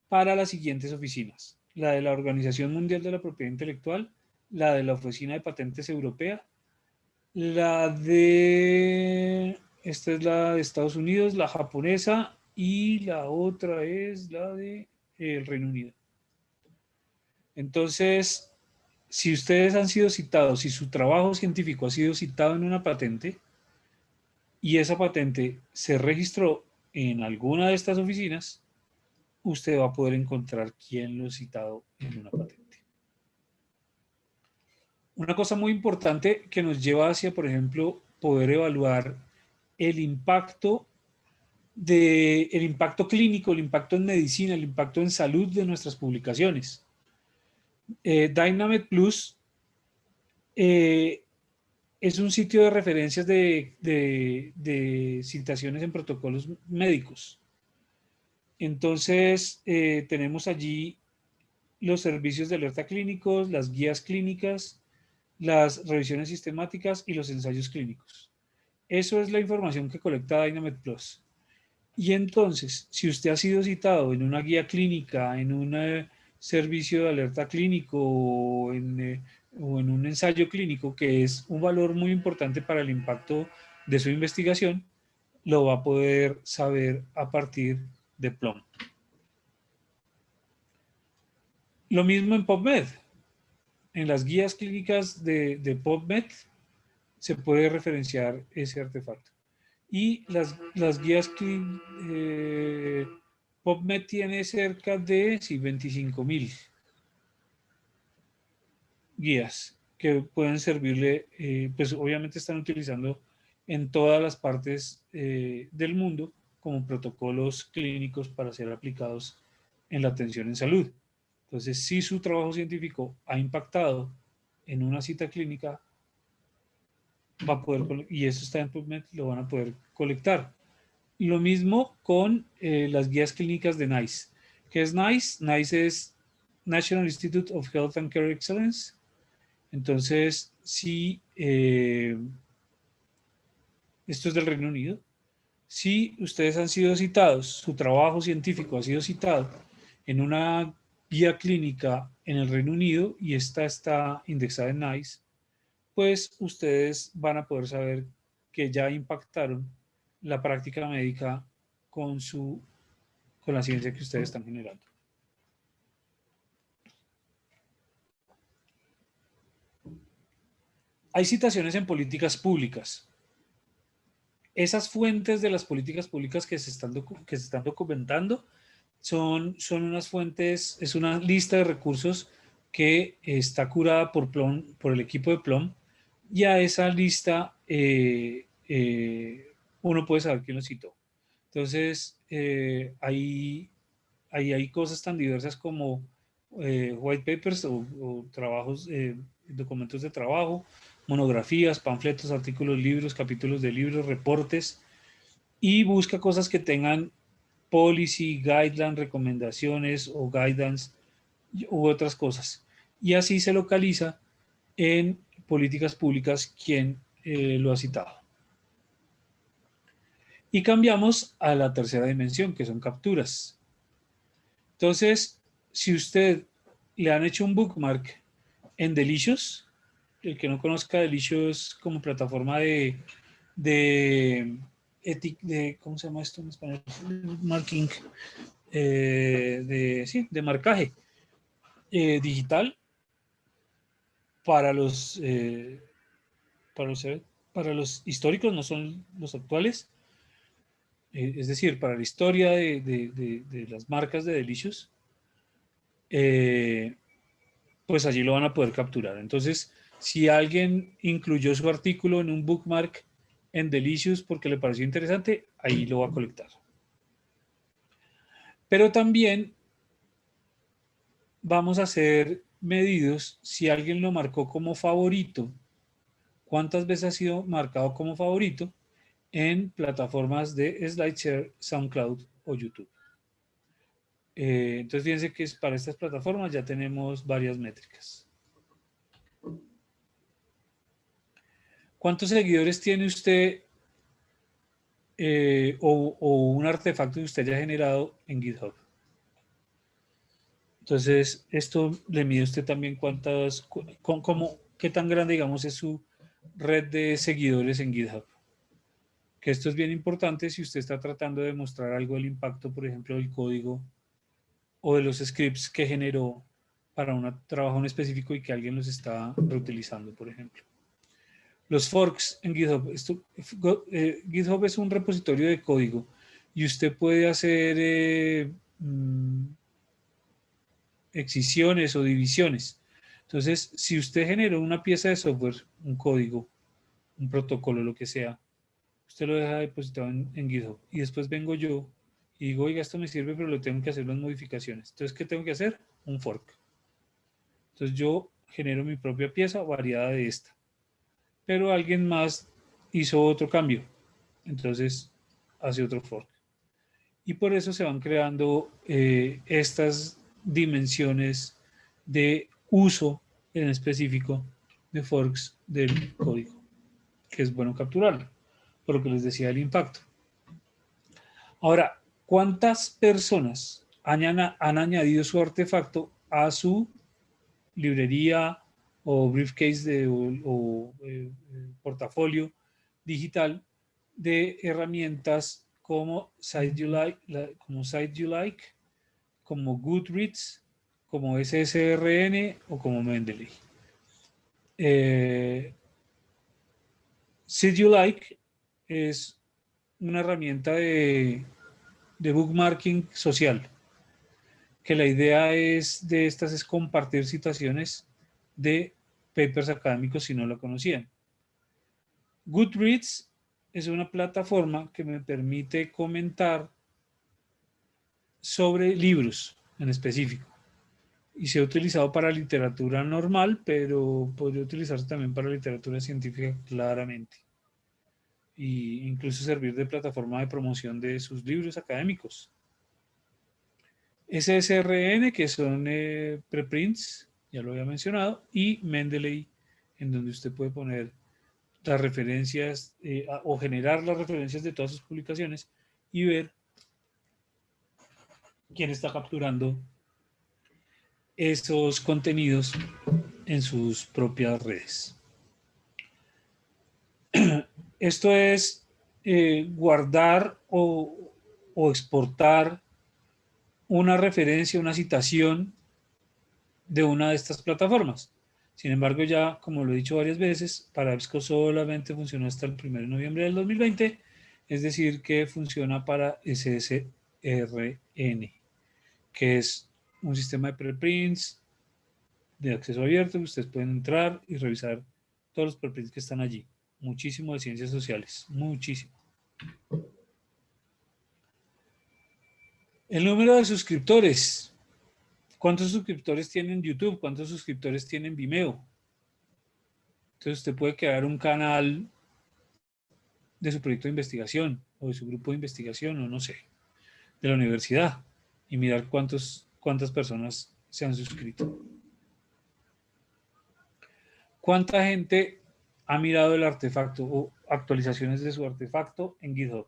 para las siguientes oficinas: la de la Organización Mundial de la Propiedad Intelectual, la de la Oficina de Patentes Europea, esta es la de Estados Unidos, la japonesa, y la otra es la de el Reino Unido. Entonces, si ustedes han sido citados, si su trabajo científico ha sido citado en una patente y esa patente se registró en alguna de estas oficinas, usted va a poder encontrar quién lo ha citado en una patente. Una cosa muy importante que nos lleva hacia, por ejemplo, poder evaluar el impacto clínico, el impacto en medicina, el impacto en salud de nuestras publicaciones. Dynamed Plus es un sitio de referencias de citaciones en protocolos médicos. Entonces, tenemos allí los servicios de alerta clínicos, las guías clínicas, las revisiones sistemáticas y los ensayos clínicos. Eso es la información que colecta Dynamed Plus. Y entonces, si usted ha sido citado en una guía clínica, en un servicio de alerta clínico o en un ensayo clínico, que es un valor muy importante para el impacto de su investigación, lo va a poder saber a partir de Plum. Lo mismo en PubMed. En las guías clínicas de PubMed se puede referenciar ese artefacto. Y las guías PubMed tiene cerca de 25.000 guías que pueden servirle, pues obviamente están utilizando en todas las partes del mundo como protocolos clínicos para ser aplicados en la atención en salud. Entonces, si su trabajo científico ha impactado en una cita clínica, va a poder, y eso está en PubMed, lo van a poder colectar. Lo mismo con las guías clínicas de NICE. ¿Qué es NICE? NICE es National Institute of Health and Care Excellence. Entonces, si esto es del Reino Unido, si ustedes han sido citados, su trabajo científico ha sido citado en una guía clínica en el Reino Unido y esta está indexada en NICE, pues ustedes van a poder saber que ya impactaron la práctica médica con, con la ciencia que ustedes están generando. Hay citaciones en políticas públicas. Esas fuentes de las políticas públicas que se están documentando son unas fuentes, es una lista de recursos que está curada por Plum, por el equipo de Plum, y a esa lista uno puede saber quién lo citó. Entonces, hay cosas tan diversas como white papers o trabajos, documentos de trabajo, monografías, panfletos, artículos, libros, capítulos de libros, reportes, y busca cosas que tengan policy, guidelines, recomendaciones o guidance u otras cosas. Y así se localiza en políticas públicas quién lo ha citado. Y cambiamos a la tercera dimensión, que son capturas. Entonces, si usted le han hecho un bookmark en Delicious, el que no conozca Delicious como plataforma de ¿cómo se llama esto en español? Marking, de marcaje digital para para los, para los históricos, no son los actuales, es decir, para la historia de las marcas de Delicious, pues allí lo van a poder capturar. Entonces, si alguien incluyó su artículo en un bookmark en Delicious porque le pareció interesante, ahí lo va a colectar. Pero también vamos a hacer medidos si alguien lo marcó como favorito, cuántas veces ha sido marcado como favorito en plataformas de SlideShare, SoundCloud o YouTube. Entonces fíjense que para estas plataformas ya tenemos varias métricas. ¿Cuántos seguidores tiene usted o un artefacto que usted haya generado en GitHub? Entonces, esto le mide usted también qué tan grande, digamos, es su red de seguidores en GitHub. Que esto es bien importante si usted está tratando de mostrar algo del impacto, por ejemplo, del código o de los scripts que generó para un trabajo en específico y que alguien los está reutilizando, por ejemplo. Los forks en GitHub. GitHub es un repositorio de código y usted puede hacer excisiones o divisiones. Entonces, si usted generó una pieza de software, un código, un protocolo, lo que sea, usted lo deja depositado en GitHub y después vengo yo y digo, oiga, esto me sirve, pero le tengo que hacer unas modificaciones. Entonces, ¿qué tengo que hacer? Un fork. Entonces, yo genero mi propia pieza variada de esta, pero alguien más hizo otro cambio. Entonces, hace otro fork. Y por eso se van creando estas dimensiones de uso en específico de forks del código, que es bueno capturarlo. por lo que les decía del impacto. Ahora, ¿cuántas personas han añadido su artefacto a su librería o briefcase portafolio digital de herramientas como Site You Like, como Goodreads, como SSRN o como Mendeley? Site You Like es una herramienta de bookmarking social, que la idea de estas es compartir situaciones de papers académicos si no lo conocían. Goodreads es una plataforma que me permite comentar sobre libros en específico y se ha utilizado para literatura normal, pero podría utilizarse también para literatura científica claramente, e incluso servir de plataforma de promoción de sus libros académicos. SSRN, que son preprints, ya lo había mencionado, y Mendeley, en donde usted puede poner las referencias o generar las referencias de todas sus publicaciones y ver quién está capturando esos contenidos en sus propias redes. Esto es guardar o exportar una referencia, una citación de una de estas plataformas. Sin embargo, ya como lo he dicho varias veces, para EBSCO solamente funcionó hasta el 1 de noviembre del 2020, es decir, que funciona para SSRN, que es un sistema de preprints de acceso abierto, que ustedes pueden entrar y revisar todos los preprints que están allí. Muchísimo de ciencias sociales, muchísimo. El número de suscriptores. ¿Cuántos suscriptores tienen YouTube? ¿Cuántos suscriptores tienen Vimeo? Entonces usted puede crear un canal de su proyecto de investigación o de su grupo de investigación o no sé, de la universidad y mirar cuántas personas se han suscrito. ¿Cuánta gente ha mirado el artefacto o actualizaciones de su artefacto en GitHub?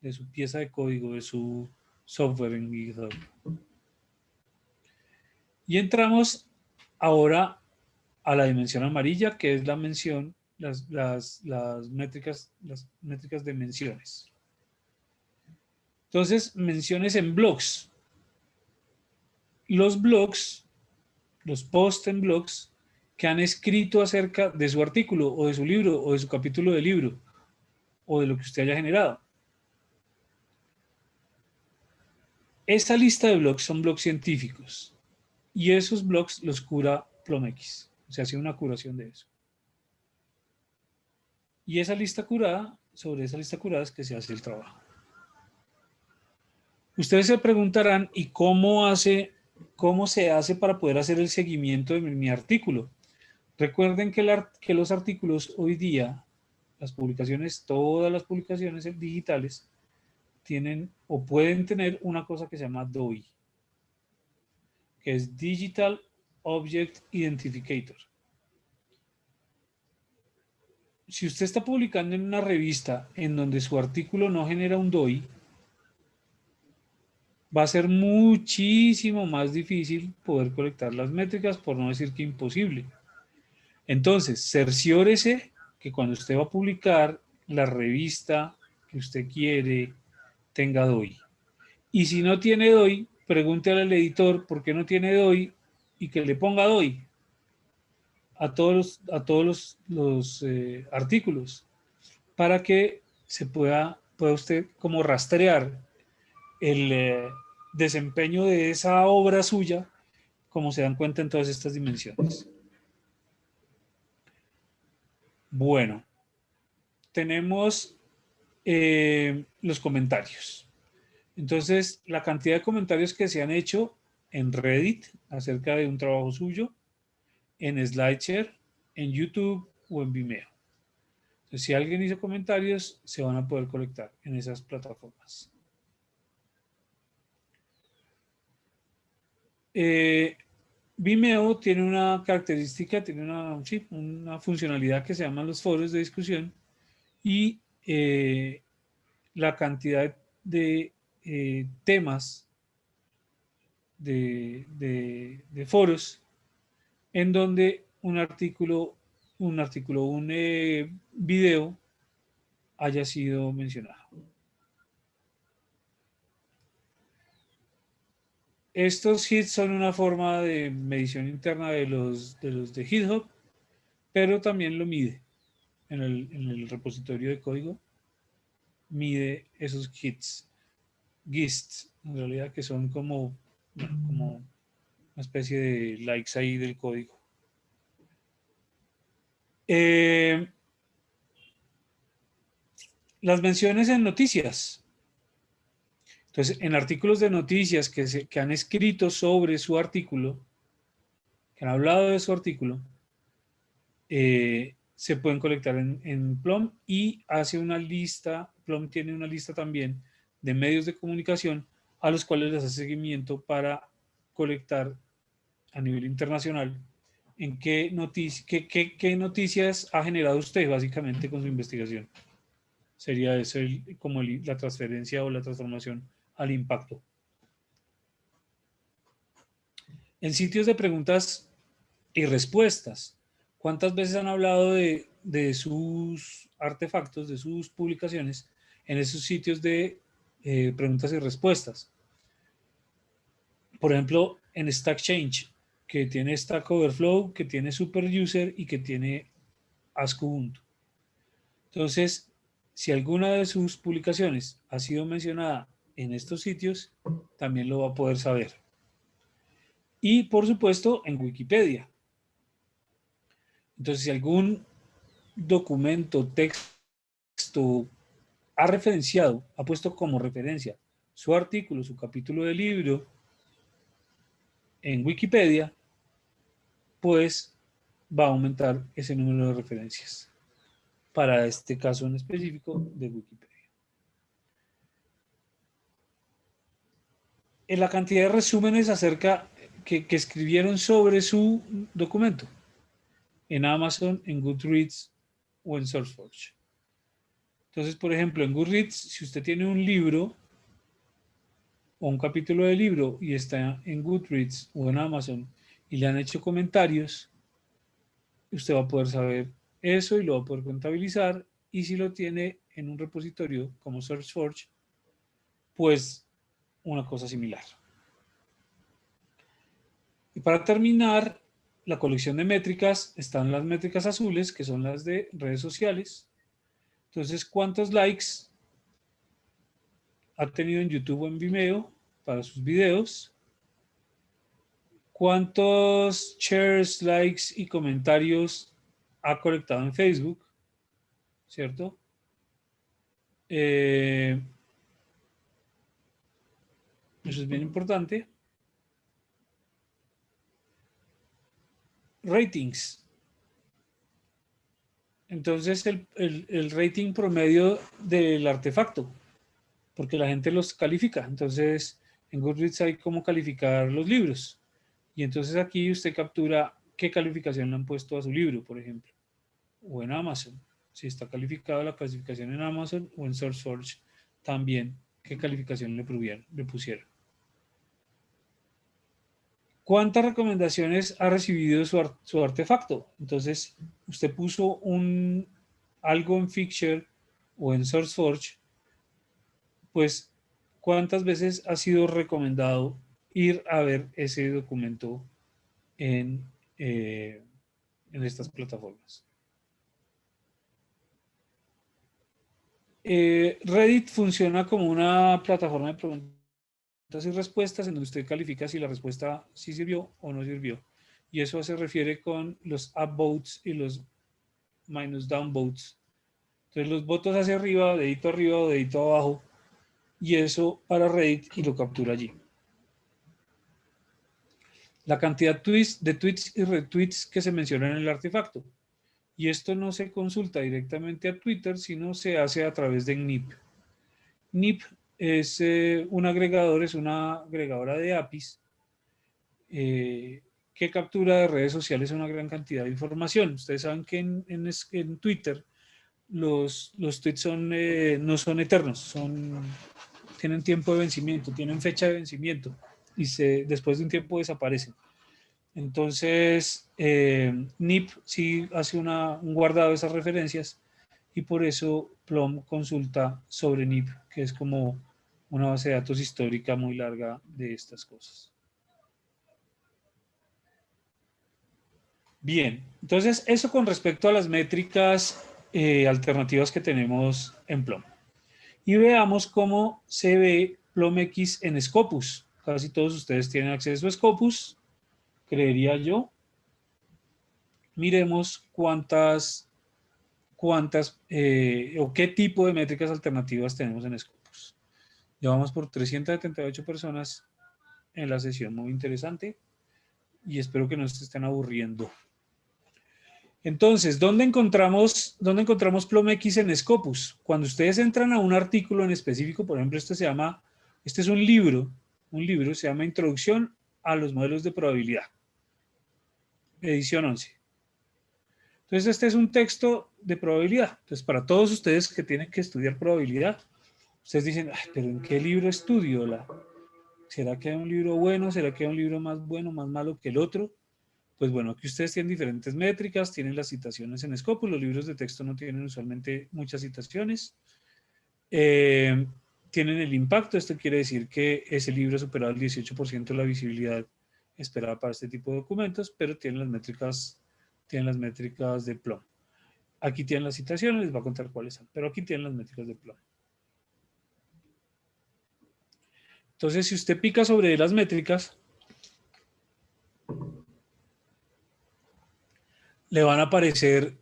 De su pieza de código, de su software en GitHub. Y entramos ahora a la dimensión amarilla, que es la mención, las métricas de menciones. Entonces, menciones en blogs. Los blogs, los posts en blogs que han escrito acerca de su artículo o de su libro o de su capítulo de libro o de lo que usted haya generado. Esa lista de blogs son blogs científicos y esos blogs los cura PlumX. Se hace una curación de eso. Y esa lista curada, sobre esa lista curada es que se hace el trabajo. Ustedes se preguntarán, ¿y cómo se hace para poder hacer el seguimiento de mi artículo? Recuerden que los artículos hoy día, las publicaciones, todas las publicaciones digitales, tienen o pueden tener una cosa que se llama DOI, que es Digital Object Identificator. Si usted está publicando en una revista en donde su artículo no genera un DOI, va a ser muchísimo más difícil poder colectar las métricas, por no decir que imposible. Entonces, cerciórese que cuando usted va a publicar, la revista que usted quiere tenga DOI. Y si no tiene DOI, pregúntele al editor por qué no tiene DOI y que le ponga DOI a todos los artículos para que pueda usted como rastrear el desempeño de esa obra suya, como se dan cuenta en todas estas dimensiones. Bueno, tenemos los comentarios. Entonces, la cantidad de comentarios que se han hecho en Reddit acerca de un trabajo suyo, en SlideShare, en YouTube o en Vimeo. Entonces, si alguien hizo comentarios, se van a poder colectar en esas plataformas. Vimeo tiene una característica, tiene una funcionalidad que se llama los foros de discusión y la cantidad de temas de foros en donde un video haya sido mencionado. Estos hits son una forma de medición interna de los de GitHub, pero también lo mide en el repositorio de código, mide esos hits, gists, en realidad, que son como una especie de likes ahí del código. Las menciones en noticias. Entonces, en artículos de noticias que han escrito sobre su artículo, que han hablado de su artículo, se pueden colectar en Plum, y hace una lista, Plum tiene una lista también de medios de comunicación a los cuales les hace seguimiento para colectar a nivel internacional en qué noticias ha generado usted básicamente con su investigación. Sería eso como la transferencia o la transformación al impacto. En sitios de preguntas y respuestas, ¿cuántas veces han hablado de sus artefactos, de sus publicaciones en esos sitios de preguntas y respuestas? Por ejemplo, en Stack Exchange, que tiene Stack Overflow, que tiene Super User y que tiene Ask Ubuntu. Entonces, si alguna de sus publicaciones ha sido mencionada en estos sitios, también lo va a poder saber. Y, por supuesto, en Wikipedia. Entonces, si algún documento, texto ha referenciado, ha puesto como referencia su artículo, su capítulo de libro en Wikipedia, pues va a aumentar ese número de referencias para este caso en específico de Wikipedia. En la cantidad de resúmenes acerca que escribieron sobre su documento en Amazon, en Goodreads o en SourceForge. Entonces, por ejemplo, en Goodreads, si usted tiene un libro o un capítulo de libro y está en Goodreads o en Amazon y le han hecho comentarios, usted va a poder saber eso y lo va a poder contabilizar. Y si lo tiene en un repositorio como SourceForge, pues una cosa similar. Y para terminar, la colección de métricas, están las métricas azules, que son las de redes sociales. Entonces, ¿cuántos likes ha tenido en YouTube o en Vimeo para sus videos? ¿Cuántos shares, likes y comentarios ha colectado en Facebook? ¿Cierto? Eso es bien importante. Ratings. Entonces, el rating promedio del artefacto, porque la gente los califica. Entonces, en Goodreads hay cómo calificar los libros. Y entonces aquí usted captura qué calificación le han puesto a su libro, por ejemplo. O en Amazon. Si está calificada la clasificación en Amazon o en SourceForge, también qué calificación le pusieron. ¿Cuántas recomendaciones ha recibido su artefacto? Entonces, usted puso algo en Figshare o en SourceForge, pues, ¿cuántas veces ha sido recomendado ir a ver ese documento en estas plataformas? Reddit funciona como una plataforma de preguntas y respuestas en donde usted califica si la respuesta sí sirvió o no sirvió. Y eso se refiere con los upvotes y los minus downvotes. Entonces los votos hacia arriba o dedito abajo, y eso para Reddit, y lo captura allí. La cantidad de tweets y retweets que se mencionan en el artefacto. Y esto no se consulta directamente a Twitter, sino se hace a través de NIP. NIP es un agregador, es una agregadora de APIs que captura de redes sociales una gran cantidad de información. Ustedes saben que en Twitter los tweets son, no son eternos, tienen tiempo de vencimiento, tienen fecha de vencimiento y después de un tiempo desaparecen. Entonces, NIP sí hace un guardado de esas referencias y por eso Plum consulta sobre NIP, que es como una base de datos histórica muy larga de estas cosas. Bien, entonces eso con respecto a las métricas alternativas que tenemos en Plum. Y veamos cómo se ve PlumX en Scopus. Casi todos ustedes tienen acceso a Scopus, creería yo. Miremos cuántas o qué tipo de métricas alternativas tenemos en Scopus. Ya vamos por 378 personas en la sesión, muy interesante, y espero que no se estén aburriendo. Entonces, ¿dónde encontramos PlumX en Scopus? Cuando ustedes entran a un artículo en específico, por ejemplo, este es un libro, se llama Introducción a los modelos de probabilidad, edición 11. Entonces, este es un texto de probabilidad. Entonces, para todos ustedes que tienen que estudiar probabilidad, ustedes dicen, pero ¿en qué libro estudio? ¿Será que hay un libro bueno? ¿Será que hay un libro más bueno, más malo que el otro? Pues bueno, aquí ustedes tienen diferentes métricas, tienen las citaciones en Scopus, los libros de texto no tienen usualmente muchas citaciones. Tienen el impacto, esto quiere decir que ese libro ha superado el 18% de la visibilidad esperada para este tipo de documentos, pero tienen las métricas de Plum. Aquí tienen las citaciones, les voy a contar cuáles son, pero aquí tienen las métricas de Plum. Entonces, si usted pica sobre las métricas, le van a aparecer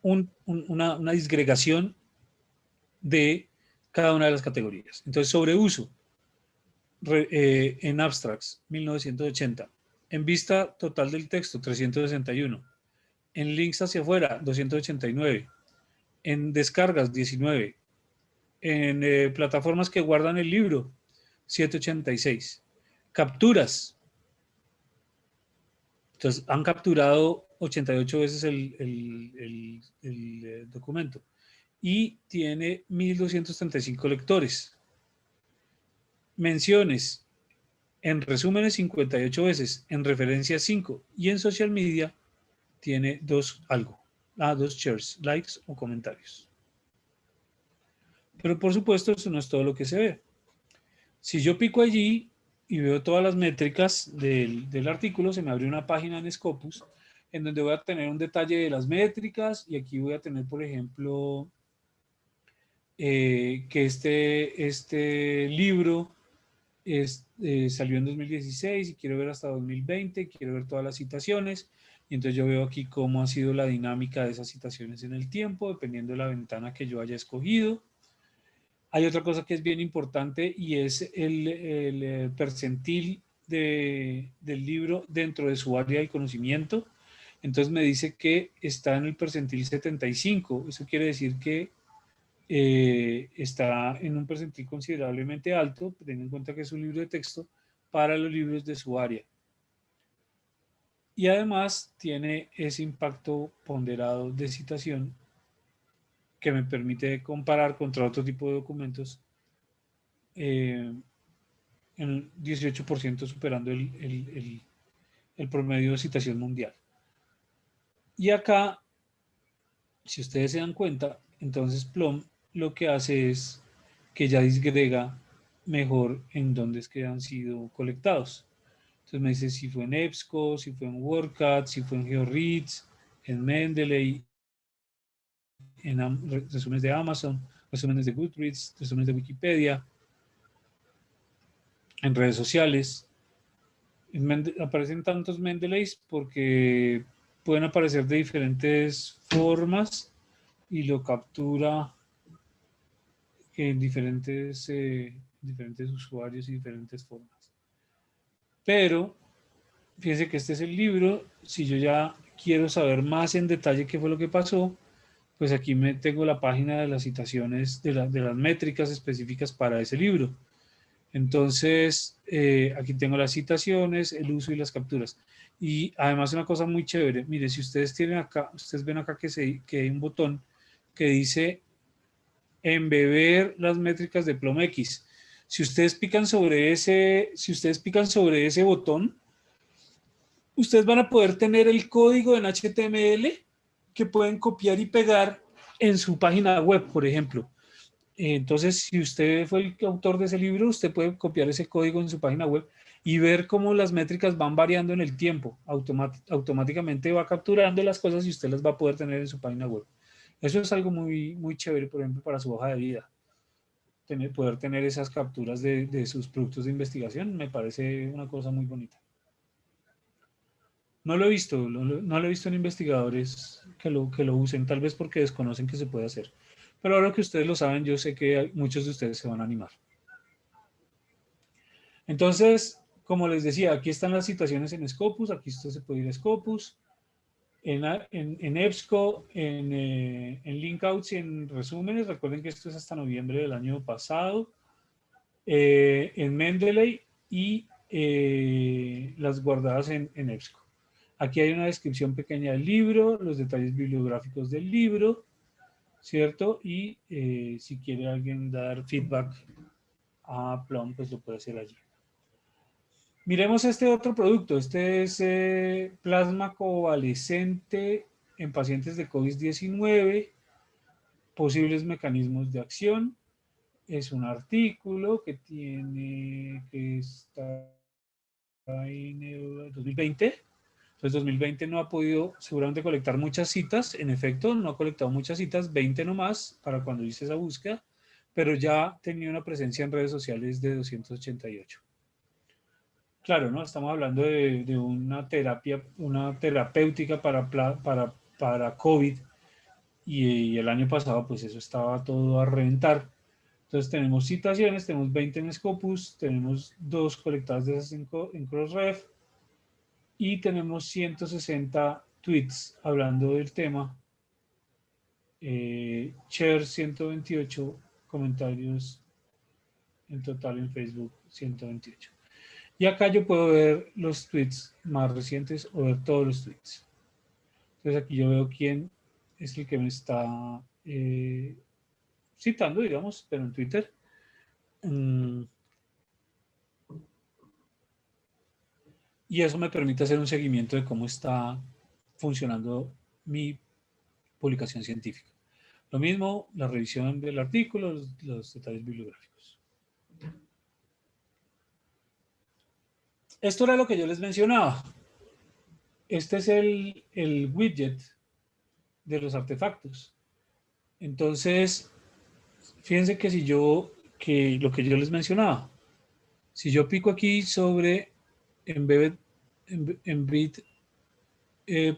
una disgregación de cada una de las categorías. Entonces, sobre uso, en abstracts, 1980. En vista total del texto, 361. En links hacia afuera, 289. En descargas, 19. En plataformas que guardan el libro, 786. Capturas. Entonces, han capturado 88 veces el documento. Y tiene 1.235 lectores. Menciones. En resúmenes, 58 veces. En referencias, 5. Y en social media, tiene 2 shares, likes o comentarios. Pero por supuesto, eso no es todo lo que se ve. Si yo pico allí y veo todas las métricas del artículo, se me abre una página en Scopus en donde voy a tener un detalle de las métricas y aquí voy a tener, por ejemplo, que este libro salió en 2016 y quiero ver hasta 2020, quiero ver todas las citaciones y entonces yo veo aquí cómo ha sido la dinámica de esas citaciones en el tiempo, dependiendo de la ventana que yo haya escogido. Hay otra cosa que es bien importante y es el percentil del libro dentro de su área de conocimiento. Entonces me dice que está en el percentil 75. Eso quiere decir que está en un percentil considerablemente alto, teniendo en cuenta que es un libro de texto para los libros de su área. Y además tiene ese impacto ponderado de citación que me permite comparar contra otro tipo de documentos en 18% superando el promedio de citación mundial. Y acá, si ustedes se dan cuenta, entonces Plum lo que hace es que ya disgrega mejor en dónde es que han sido colectados. Entonces me dice si fue en EBSCO, si fue en WordCat, si fue en GeoReads, en Mendeley, en resúmenes de Amazon, resúmenes de Goodreads, resúmenes de Wikipedia, en redes sociales. Aparecen tantos Mendeleys porque pueden aparecer de diferentes formas y lo captura en diferentes usuarios y diferentes formas. Pero fíjense que este es el libro. Si yo ya quiero saber más en detalle qué fue lo que pasó, pues aquí tengo la página de las citaciones, de las métricas específicas para ese libro. Entonces, aquí tengo las citaciones, el uso y las capturas. Y además una cosa muy chévere, mire, si ustedes tienen acá, ustedes ven acá que hay un botón que dice embeber las métricas de PlumX. Si ustedes pican sobre ese botón, ustedes van a poder tener el código en HTML que pueden copiar y pegar en su página web, por ejemplo. Entonces, si usted fue el autor de ese libro, usted puede copiar ese código en su página web y ver cómo las métricas van variando en el tiempo. Automáticamente va capturando las cosas y usted las va a poder tener en su página web. Eso es algo muy, muy chévere, por ejemplo, para su hoja de vida. Poder tener esas capturas de sus productos de investigación me parece una cosa muy bonita. No lo he visto, no lo he visto en investigadores que lo usen, tal vez porque desconocen que se puede hacer. Pero ahora que ustedes lo saben, yo sé que muchos de ustedes se van a animar. Entonces, como les decía, aquí están las citaciones en Scopus, aquí usted se puede ir a Scopus, en EBSCO, en Linkouts y en resúmenes. Recuerden que esto es hasta noviembre del año pasado. En Mendeley y las guardadas en EBSCO. Aquí hay una descripción pequeña del libro, los detalles bibliográficos del libro, ¿cierto? Y si quiere alguien dar feedback a Plum, pues lo puede hacer allí. Miremos este otro producto. Este es plasma convalescente en pacientes de COVID-19, posibles mecanismos de acción. Es un artículo que está en el 2020. Entonces 2020 no ha podido seguramente colectar muchas citas. En efecto, no ha colectado muchas citas, 20 nomás para cuando hice esa búsqueda, pero ya tenía una presencia en redes sociales de 288. Claro, ¿no? Estamos hablando de una terapéutica para COVID y el año pasado pues eso estaba todo a reventar. Entonces tenemos citaciones, tenemos 20 en Scopus, tenemos 2 colectadas de esas en Crossref y tenemos 160 tweets hablando del tema, share 128, comentarios en total en Facebook 128. Y acá yo puedo ver los tweets más recientes o ver todos los tweets. Entonces aquí yo veo quién es el que me está citando, digamos, pero en Twitter. Y eso me permite hacer un seguimiento de cómo está funcionando mi publicación científica. Lo mismo, la revisión del artículo, los detalles bibliográficos. Esto era lo que yo les mencionaba. Este es el widget de los artefactos. Entonces, fíjense que lo que yo les mencionaba, si yo pico aquí sobre Embed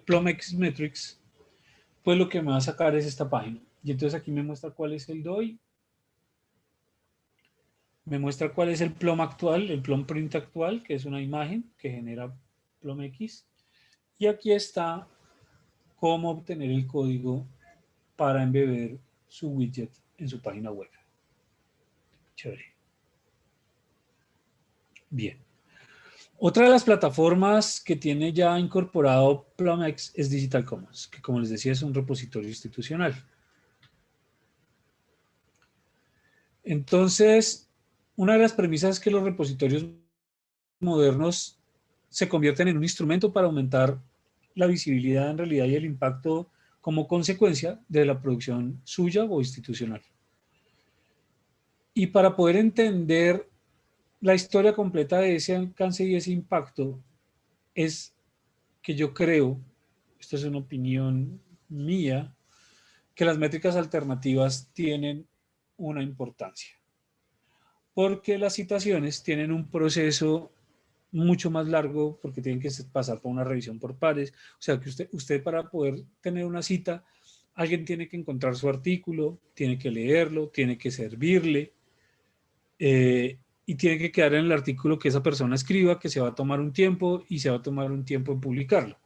PlumX Metrics, pues lo que me va a sacar es esta página. Y entonces aquí me muestra cuál es el DOI, me muestra cuál es el Plum actual, el Plum print actual, que es una imagen que genera PlumX. Y aquí está cómo obtener el código para embeber su widget en su página web. Chévere. Bien. Otra de las plataformas que tiene ya incorporado PlumX es Digital Commons, que como les decía es un repositorio institucional. Entonces, una de las premisas es que los repositorios modernos se convierten en un instrumento para aumentar la visibilidad en realidad y el impacto como consecuencia de la producción suya o institucional. Y para poder entender la historia completa de ese alcance y ese impacto, es que yo creo, esto es una opinión mía, que las métricas alternativas tienen una importancia. Porque las citaciones tienen un proceso mucho más largo porque tienen que pasar por una revisión por pares. O sea que usted para poder tener una cita, alguien tiene que encontrar su artículo, tiene que leerlo, tiene que servirle y tiene que quedar en el artículo que esa persona escriba, que se va a tomar un tiempo y se va a tomar un tiempo en publicarlo.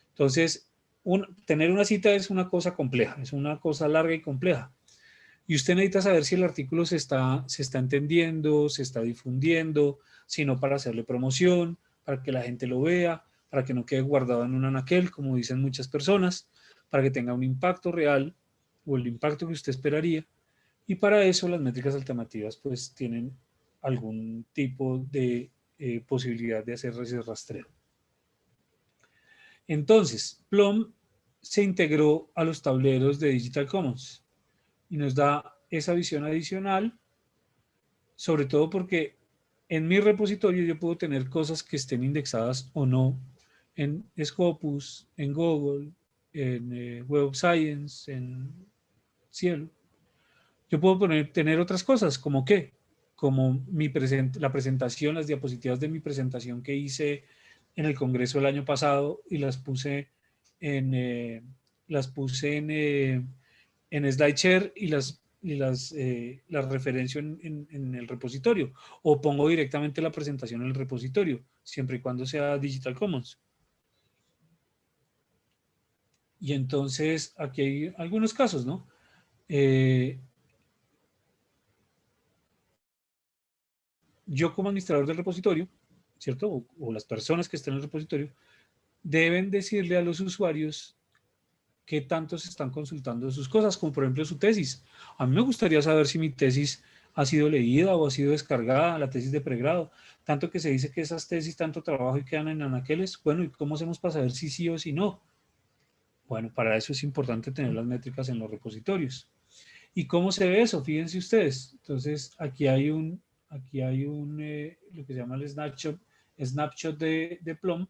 Entonces, tener una cita es una cosa compleja, es una cosa larga y compleja. Y usted necesita saber si el artículo se está entendiendo, se está difundiendo, si no para hacerle promoción, para que la gente lo vea, para que no quede guardado en un anaquel, como dicen muchas personas, para que tenga un impacto real o el impacto que usted esperaría, y para eso las métricas alternativas pues tienen algún tipo de posibilidad de hacer ese rastreo. Entonces, Plum se integró a los tableros de Digital Commons y nos da esa visión adicional, sobre todo porque en mi repositorio yo puedo tener cosas que estén indexadas o no en Scopus, en Google, en Web of Science, en Cielo. Yo puedo tener otras cosas, como qué, como la presentación, las diapositivas de mi presentación que hice en el Congreso el año pasado y las puse en SlideShare y las referencio en el repositorio, o pongo directamente la presentación en el repositorio, siempre y cuando sea Digital Commons. Y entonces aquí hay algunos casos, ¿no? Yo como administrador del repositorio, ¿cierto? O las personas que están en el repositorio, deben decirle a los usuarios qué tanto se están consultando sus cosas, como por ejemplo su tesis. A mí me gustaría saber si mi tesis ha sido leída o ha sido descargada, la tesis de pregrado. Tanto que se dice que esas tesis, tanto trabajo y quedan en anaqueles. Bueno, ¿y cómo hacemos para saber si sí o si no? Bueno, para eso es importante tener las métricas en los repositorios. ¿Y cómo se ve eso? Fíjense ustedes. Entonces, aquí hay lo que se llama el snapshot de Plum,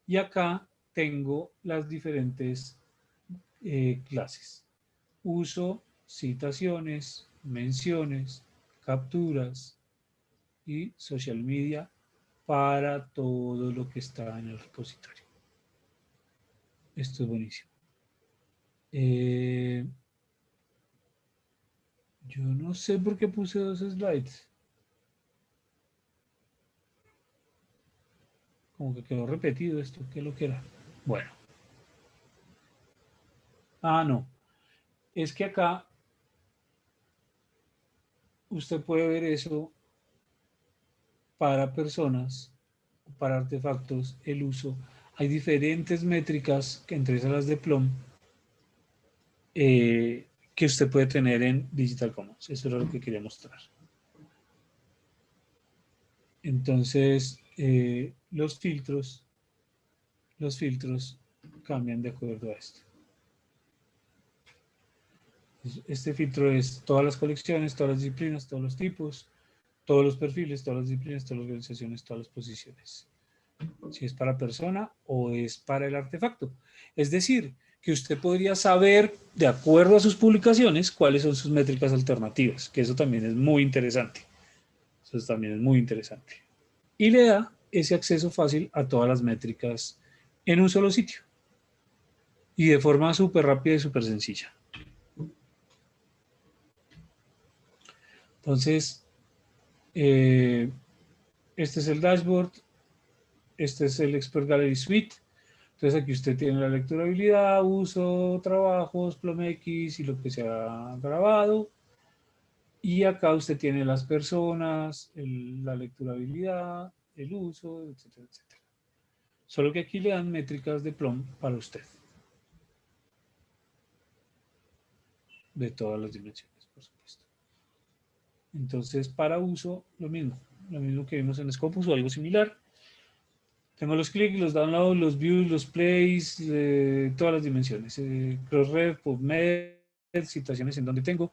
y acá tengo las diferentes clases. Uso, citaciones, menciones, capturas y social media para todo lo que está en el repositorio. Esto es buenísimo. Yo no sé por qué puse 2 slides. Como que quedó repetido esto, ¿qué es lo que era? Bueno. Ah, no. Es que acá usted puede ver eso para personas, para artefactos, el uso. Hay diferentes métricas, que entre esas las de Plum, que usted puede tener en Digital Commons. Eso era lo que quería mostrar. Entonces, los filtros cambian de acuerdo a esto. Este filtro es todas las colecciones, todas las disciplinas, todos los tipos, todos los perfiles, todas las disciplinas, todas las organizaciones, todas las posiciones. Si es para persona o es para el artefacto. Es decir, que usted podría saber, de acuerdo a sus publicaciones, cuáles son sus métricas alternativas, que eso también es muy interesante. Eso también es muy interesante. Y le da ese acceso fácil a todas las métricas en un solo sitio. Y de forma súper rápida y súper sencilla. Entonces, este es el dashboard. Este es el Expert Gallery Suite. Entonces aquí usted tiene la lecturabilidad, uso, trabajos, PlumX y lo que se ha grabado. Y acá usted tiene las personas, la lecturabilidad, el uso, etcétera, etcétera. Solo que aquí le dan métricas de Plum para usted. De todas las dimensiones, por supuesto. Entonces, para uso, lo mismo que vimos en Scopus o algo similar. Tengo los clics, los downloads, los views, los plays, todas las dimensiones. Crossref, PubMed, situaciones en donde tengo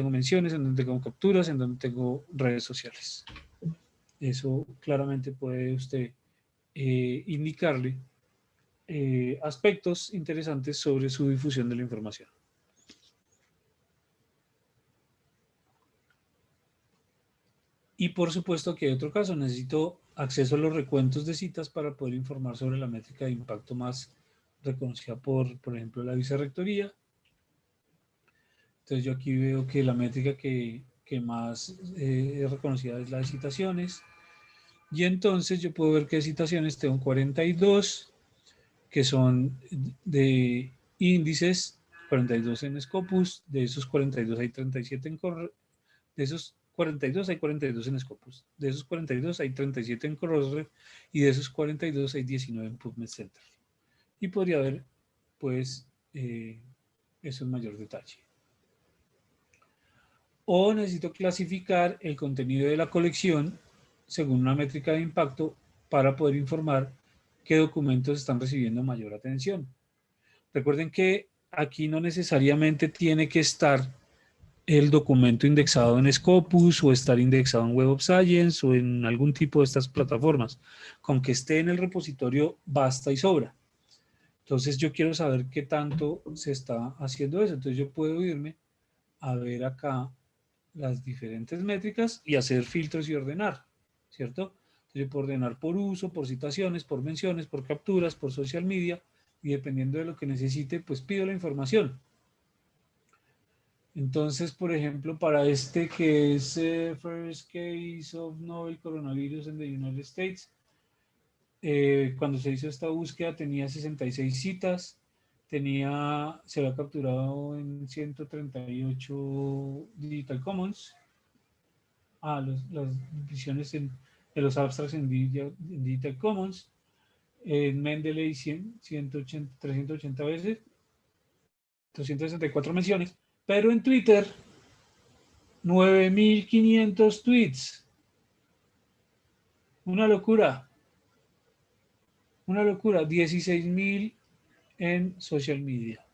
menciones, en donde tengo capturas, en donde tengo redes sociales. Eso claramente puede usted indicarle aspectos interesantes sobre su difusión de la información. Y por supuesto que hay otro caso, necesito acceso a los recuentos de citas para poder informar sobre la métrica de impacto más reconocida por ejemplo, la vicerrectoría. Entonces yo aquí veo que la métrica que más es reconocida es la de citaciones. Y entonces yo puedo ver que de citaciones tengo 42, que son de índices, 42 en Scopus, de esos 42 hay 37 en de esos 42 hay 42 en Scopus, de esos 42 hay 37 en Crossref y de esos 42 hay 19 en PubMed Center. Y podría ver, pues, eso en mayor detalle. o necesito clasificar el contenido de la colección según una métrica de impacto para poder informar qué documentos están recibiendo mayor atención. Recuerden que aquí no necesariamente tiene que estar el documento indexado en Scopus o estar indexado en Web of Science o en algún tipo de estas plataformas. Con que esté en el repositorio basta y sobra. Entonces yo quiero saber qué tanto se está haciendo eso. Entonces yo puedo irme a ver acá las diferentes métricas y hacer filtros y ordenar, ¿cierto? Entonces yo puedo ordenar por uso, por citaciones, por menciones, por capturas, por social media, y dependiendo de lo que necesite, pues pido la información. Entonces, por ejemplo, para este que es First Case of Novel Coronavirus in the United States, cuando se hizo esta búsqueda tenía 66 citas, se había capturado en 138 Digital Commons, las visiones de los abstracts en Digital Commons, en Mendeley 380 veces, 264 menciones, pero en Twitter 9.500 tweets. Una locura. 16.000 en social media.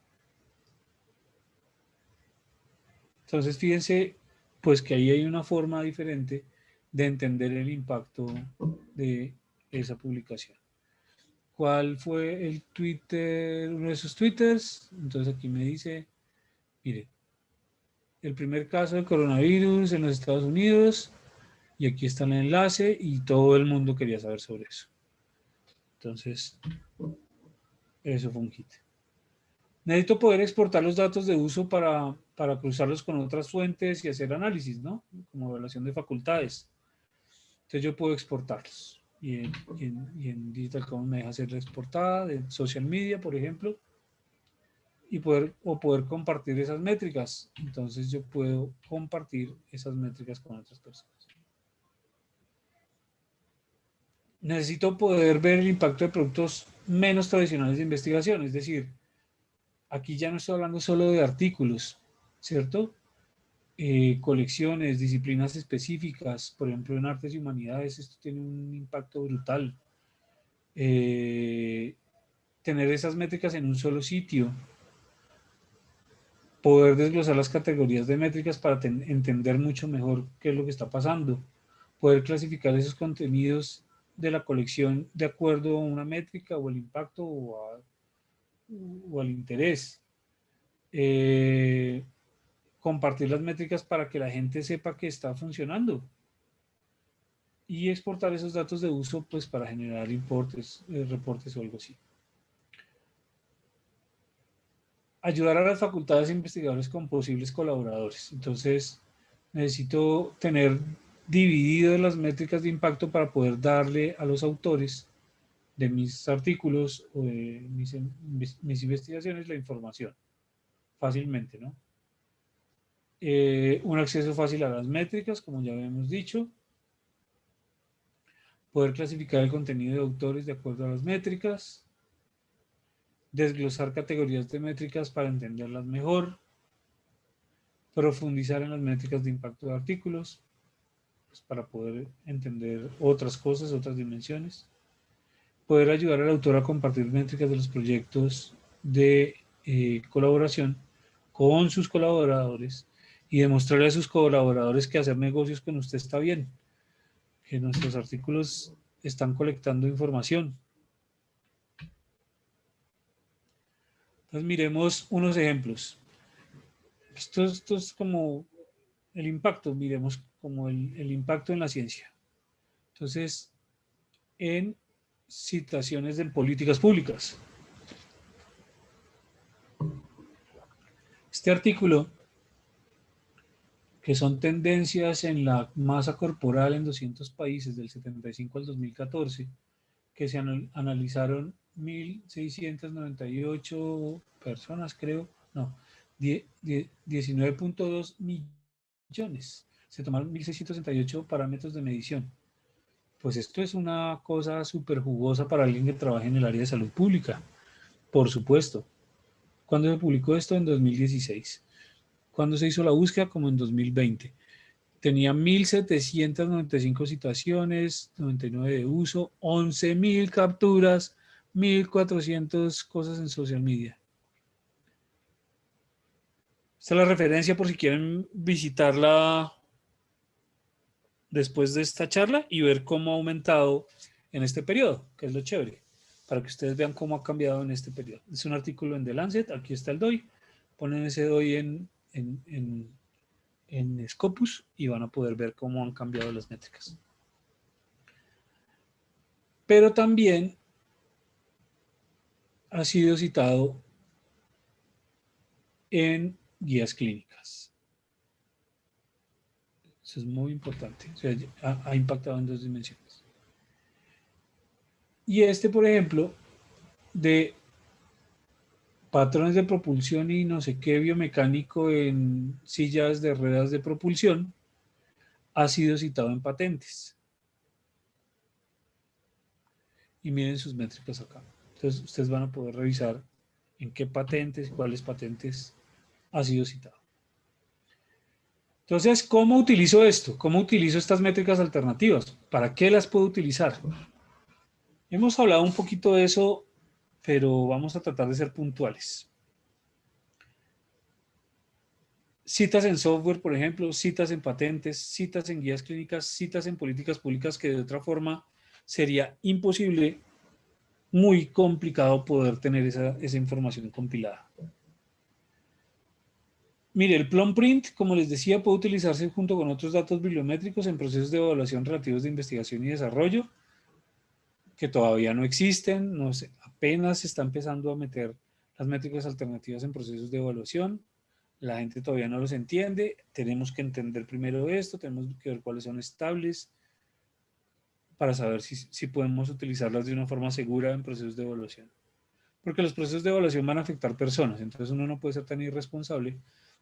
Entonces, fíjense, pues que ahí hay una forma diferente de entender el impacto de esa publicación. ¿Cuál fue el Twitter, uno de esos twitters? Entonces aquí me dice, mire, el primer caso de coronavirus en los Estados Unidos, y aquí está el enlace y todo el mundo quería saber sobre eso. Entonces, eso fue un hit. Necesito poder exportar los datos de uso para cruzarlos con otras fuentes y hacer análisis, ¿no? Como evaluación de facultades. Entonces yo puedo exportarlos. Y en Digital Commons me deja hacer la exportada de social media, por ejemplo, y poder compartir esas métricas. Entonces yo puedo compartir esas métricas con otras personas. Necesito poder ver el impacto de productos menos tradicionales de investigación, es decir, aquí ya no estoy hablando solo de artículos, ¿cierto? Colecciones, disciplinas específicas, por ejemplo en artes y humanidades, esto tiene un impacto brutal. Tener esas métricas en un solo sitio, poder desglosar las categorías de métricas para entender mucho mejor qué es lo que está pasando, poder clasificar esos contenidos de la colección de acuerdo a una métrica o el impacto o al interés. Compartir las métricas para que la gente sepa que está funcionando y exportar esos datos de uso pues para generar reportes o algo así. Ayudar a las facultades e investigadores con posibles colaboradores. Entonces necesito tener dividido las métricas de impacto para poder darle a los autores de mis artículos o de mis investigaciones la información fácilmente, ¿no? Un acceso fácil a las métricas, como ya habíamos dicho. Poder clasificar el contenido de autores de acuerdo a las métricas. Desglosar categorías de métricas para entenderlas mejor. Profundizar en las métricas de impacto de artículos, pues para poder entender otras cosas, otras dimensiones. Poder ayudar al autor a compartir métricas de los proyectos de colaboración con sus colaboradores y demostrarle a sus colaboradores que hacer negocios con usted está bien, que nuestros artículos están colectando información. Entonces miremos unos ejemplos. Esto es como el impacto, miremos como el impacto en la ciencia. Entonces, en citaciones de políticas públicas. Este artículo, que son tendencias en la masa corporal en 200 países del 75 al 2014, que se analizaron 1.698 personas, creo, no, 19.2 millones. Se tomaron 1.668 parámetros de medición. Pues esto es una cosa súper jugosa para alguien que trabaja en el área de salud pública, por supuesto. ¿Cuándo se publicó esto? En 2016. ¿Cuándo se hizo la búsqueda? Como en 2020. Tenía 1.795 citaciones, 99 de uso, 11.000 capturas, 1.400 cosas en social media. Esta es la referencia por si quieren visitarla después de esta charla y ver cómo ha aumentado en este periodo, que es lo chévere, para que ustedes vean cómo ha cambiado en este periodo. Es un artículo en The Lancet, aquí está el DOI, ponen ese DOI en Scopus y van a poder ver cómo han cambiado las métricas. Pero también ha sido citado en guías clínicas. Eso es muy importante. O sea, ha impactado en 2 dimensiones. Y este, por ejemplo, de patrones de propulsión y no sé qué biomecánico en sillas de ruedas de propulsión, ha sido citado en patentes. Y miren sus métricas acá. Entonces, ustedes van a poder revisar en qué patentes y cuáles patentes ha sido citado. Entonces, ¿cómo utilizo esto? ¿Cómo utilizo estas métricas alternativas? ¿Para qué las puedo utilizar? Hemos hablado un poquito de eso, pero vamos a tratar de ser puntuales. Citas en software, por ejemplo, citas en patentes, citas en guías clínicas, citas en políticas públicas que de otra forma sería imposible, muy complicado poder tener esa información compilada. Mire, el plum print, como les decía, puede utilizarse junto con otros datos bibliométricos en procesos de evaluación relativos de investigación y desarrollo, que todavía no existen, no sé, apenas se está empezando a meter las métricas alternativas en procesos de evaluación, la gente todavía no los entiende, tenemos que entender primero esto, tenemos que ver cuáles son estables para saber si podemos utilizarlas de una forma segura en procesos de evaluación. Porque los procesos de evaluación van a afectar personas, entonces uno no puede ser tan irresponsable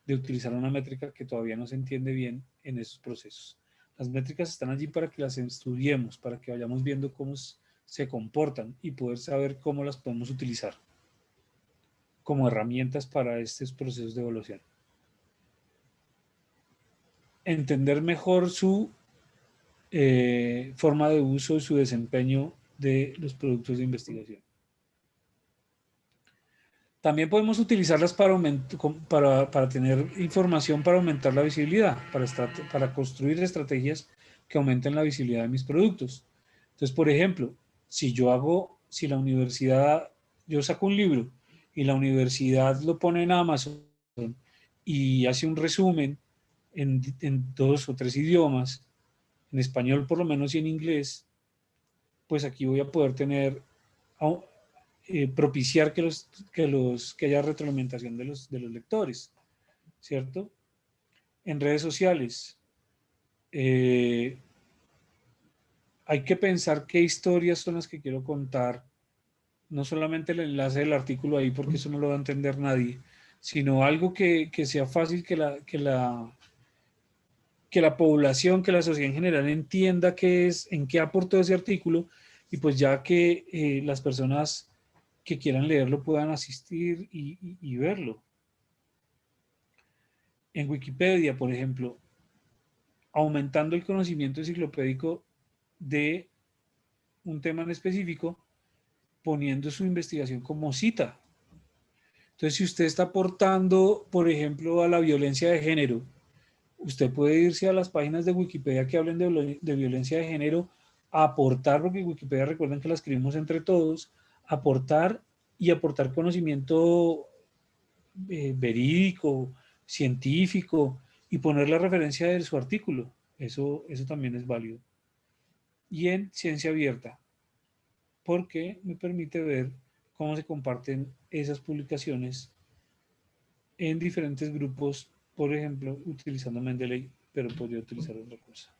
de utilizar una métrica que todavía no se entiende bien en esos procesos. Las métricas están allí para que las estudiemos, para que vayamos viendo cómo se comportan y poder saber cómo las podemos utilizar como herramientas para estos procesos de evaluación. Entender mejor su forma de uso y su desempeño de los productos de investigación. También podemos utilizarlas para tener información para aumentar la visibilidad, para construir estrategias que aumenten la visibilidad de mis productos. Entonces, por ejemplo, si la universidad, yo saco un libro y la universidad lo pone en Amazon y hace un resumen en 2 o 3 idiomas, en español por lo menos y en inglés, pues aquí voy a poder tener propiciar que haya retroalimentación de los lectores, ¿cierto? En redes sociales, hay que pensar qué historias son las que quiero contar, no solamente el enlace del artículo ahí, porque eso no lo va a entender nadie, sino algo que sea fácil que la población, que la sociedad en general entienda qué es, en qué aportó ese artículo, y pues ya que las personas que quieran leerlo puedan asistir y verlo. En Wikipedia, por ejemplo, aumentando el conocimiento enciclopédico de un tema en específico, poniendo su investigación como cita. Entonces, si usted está aportando, por ejemplo, a la violencia de género, usted puede irse a las páginas de Wikipedia que hablen de violencia de género, aportar, porque Wikipedia recuerden que la escribimos entre todos, aportar y aportar conocimiento verídico, científico, y poner la referencia de su artículo. Eso también es válido. Y en ciencia abierta, porque me permite ver cómo se comparten esas publicaciones en diferentes grupos, por ejemplo, utilizando Mendeley, pero podría utilizar otra cosa.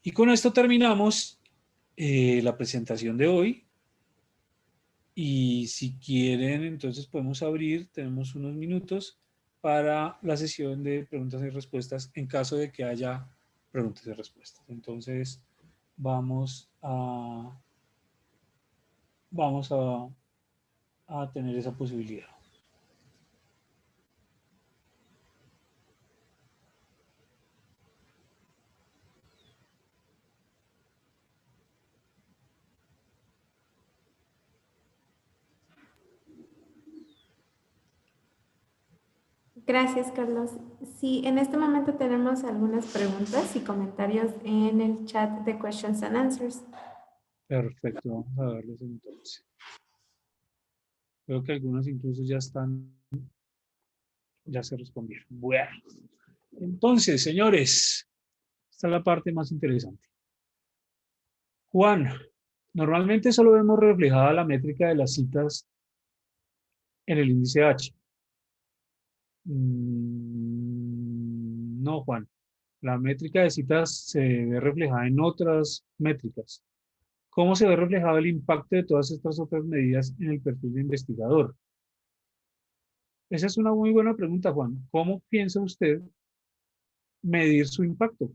Y con esto terminamos la presentación de hoy. Y si quieren, entonces podemos abrir, tenemos unos minutos para la sesión de preguntas y respuestas en caso de que haya preguntas y respuestas. Entonces, vamos a tener esa posibilidad. Gracias, Carlos. Sí, en este momento tenemos algunas preguntas y comentarios en el chat de Questions and Answers. Perfecto, vamos a verlos entonces. Creo que algunos incluso ya se respondieron. Bueno, entonces, señores, esta es la parte más interesante. Juan, normalmente solo vemos reflejada la métrica de las citas en el índice H. No, Juan. La métrica de citas se ve reflejada en otras métricas. ¿Cómo se ve reflejado el impacto de todas estas otras medidas en el perfil de investigador? Esa es una muy buena pregunta, Juan. ¿Cómo piensa usted medir su impacto?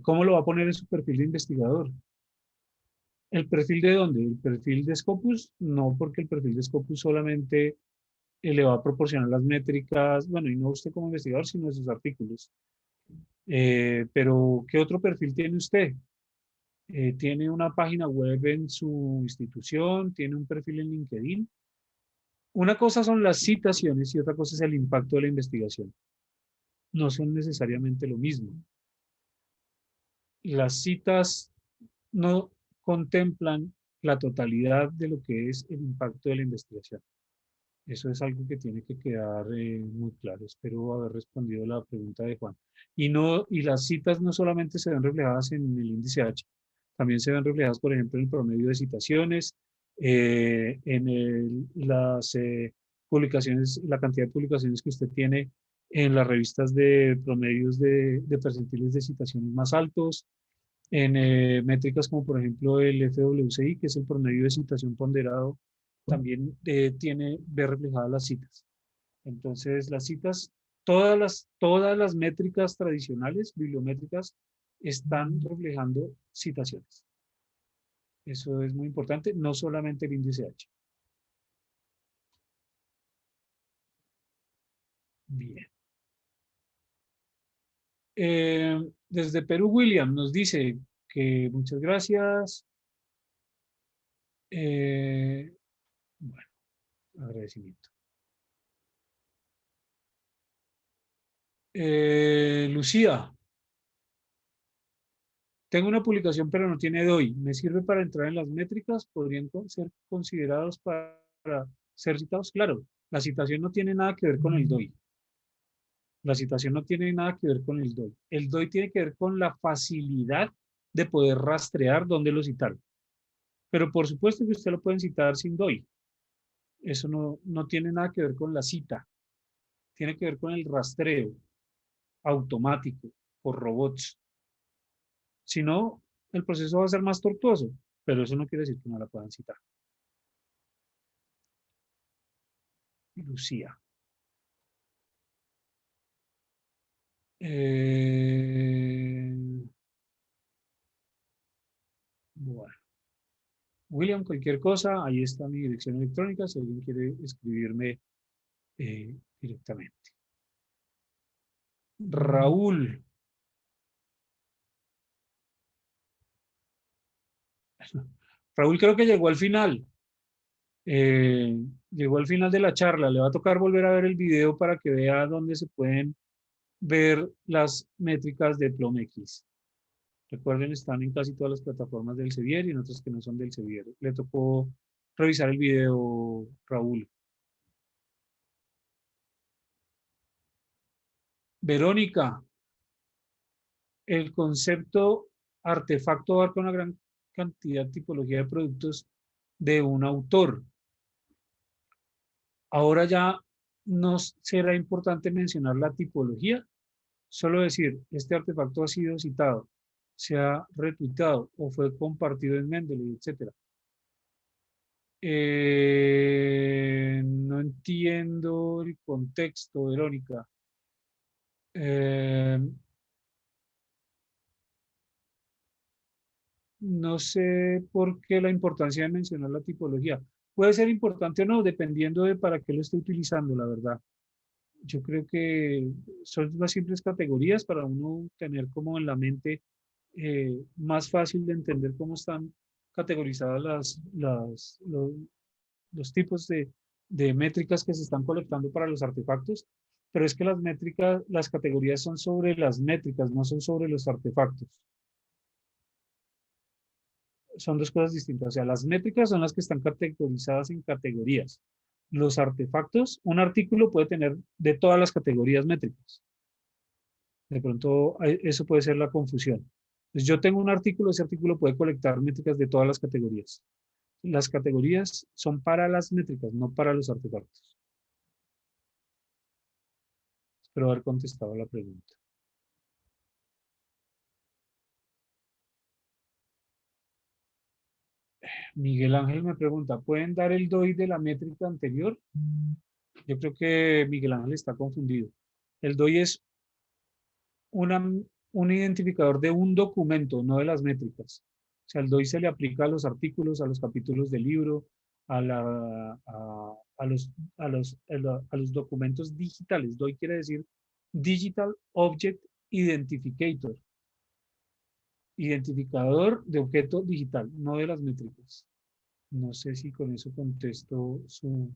¿Cómo lo va a poner en su perfil de investigador? ¿El perfil de dónde? ¿El perfil de Scopus? No, porque el perfil de Scopus solamente le va a proporcionar las métricas, bueno, y no usted como investigador, sino de sus artículos. Pero, ¿qué otro perfil tiene usted? ¿Tiene una página web en su institución? ¿Tiene un perfil en LinkedIn? Una cosa son las citaciones y otra cosa es el impacto de la investigación. No son necesariamente lo mismo. Las citas no contemplan la totalidad de lo que es el impacto de la investigación. Eso es algo que tiene que quedar muy claro. Espero haber respondido la pregunta de Juan. Y las citas no solamente se ven reflejadas en el índice H, también se ven reflejadas, por ejemplo, en el promedio de citaciones, las publicaciones, la cantidad de publicaciones que usted tiene en las revistas de promedios de percentiles de citaciones más altos, en métricas como por ejemplo el FWCI, que es el promedio de citación ponderado, también ve reflejadas las citas. Entonces, las citas, todas las métricas tradicionales, bibliométricas, están reflejando citaciones. Eso es muy importante, no solamente el índice H. Bien. Desde Perú, William nos dice que muchas gracias. Bueno, agradecimiento. Lucía, tengo una publicación pero no tiene DOI. ¿Me sirve para entrar en las métricas? ¿Podrían ser considerados para ser citados? Claro, la citación no tiene nada que ver con el DOI. La citación no tiene nada que ver con el DOI. El DOI tiene que ver con la facilidad de poder rastrear dónde lo citaron. Pero por supuesto que usted lo pueden citar sin DOI. Eso no tiene nada que ver con la cita. Tiene que ver con el rastreo automático por robots. Si no, el proceso va a ser más tortuoso, pero eso no quiere decir que no la puedan citar. Lucía. Bueno. William, cualquier cosa, ahí está mi dirección electrónica si alguien quiere escribirme directamente. Raúl. Raúl creo que llegó al final. Eh, Llegó al final de la charla. Le va a tocar volver a ver el video para que vea dónde se pueden ver las métricas de PlomX. Recuerden, están en casi todas las plataformas del Sevier y en otras que no son del Sevier. Le tocó revisar el video, Raúl. Verónica, el concepto artefacto abarca una gran cantidad, tipología de productos de un autor. Ahora ya no será importante mencionar la tipología, solo decir, este artefacto ha sido citado, se ha retuitado o fue compartido en Mendeley, etc. No entiendo el contexto, Verónica. Eh, no sé por qué la importancia de mencionar la tipología. Puede ser importante o no, dependiendo de para qué lo esté utilizando, la verdad. Yo creo que son unas simples categorías para uno tener como en la mente más fácil de entender cómo están categorizadas los tipos de métricas que se están colectando para los artefactos, pero es que las métricas, las categorías son sobre las métricas, no son sobre los artefactos. Son dos cosas distintas. O sea, las métricas son las que están categorizadas en categorías. Los artefactos, un artículo puede tener de todas las categorías métricas. De pronto, eso puede ser la confusión. Entonces, yo tengo un artículo, ese artículo puede colectar métricas de todas las categorías. Las categorías son para las métricas, no para los artefactos. Espero haber contestado la pregunta. Miguel Ángel me pregunta, ¿pueden dar el DOI de la métrica anterior? Yo creo que Miguel Ángel está confundido. El DOI es un identificador de un documento, no de las métricas. O sea, el DOI se le aplica a los artículos, a los capítulos del libro, a, la, a los, a los documentos digitales. DOI quiere decir Digital Object Identificator. Identificador de objeto digital, no de las métricas. No sé si con eso contesto su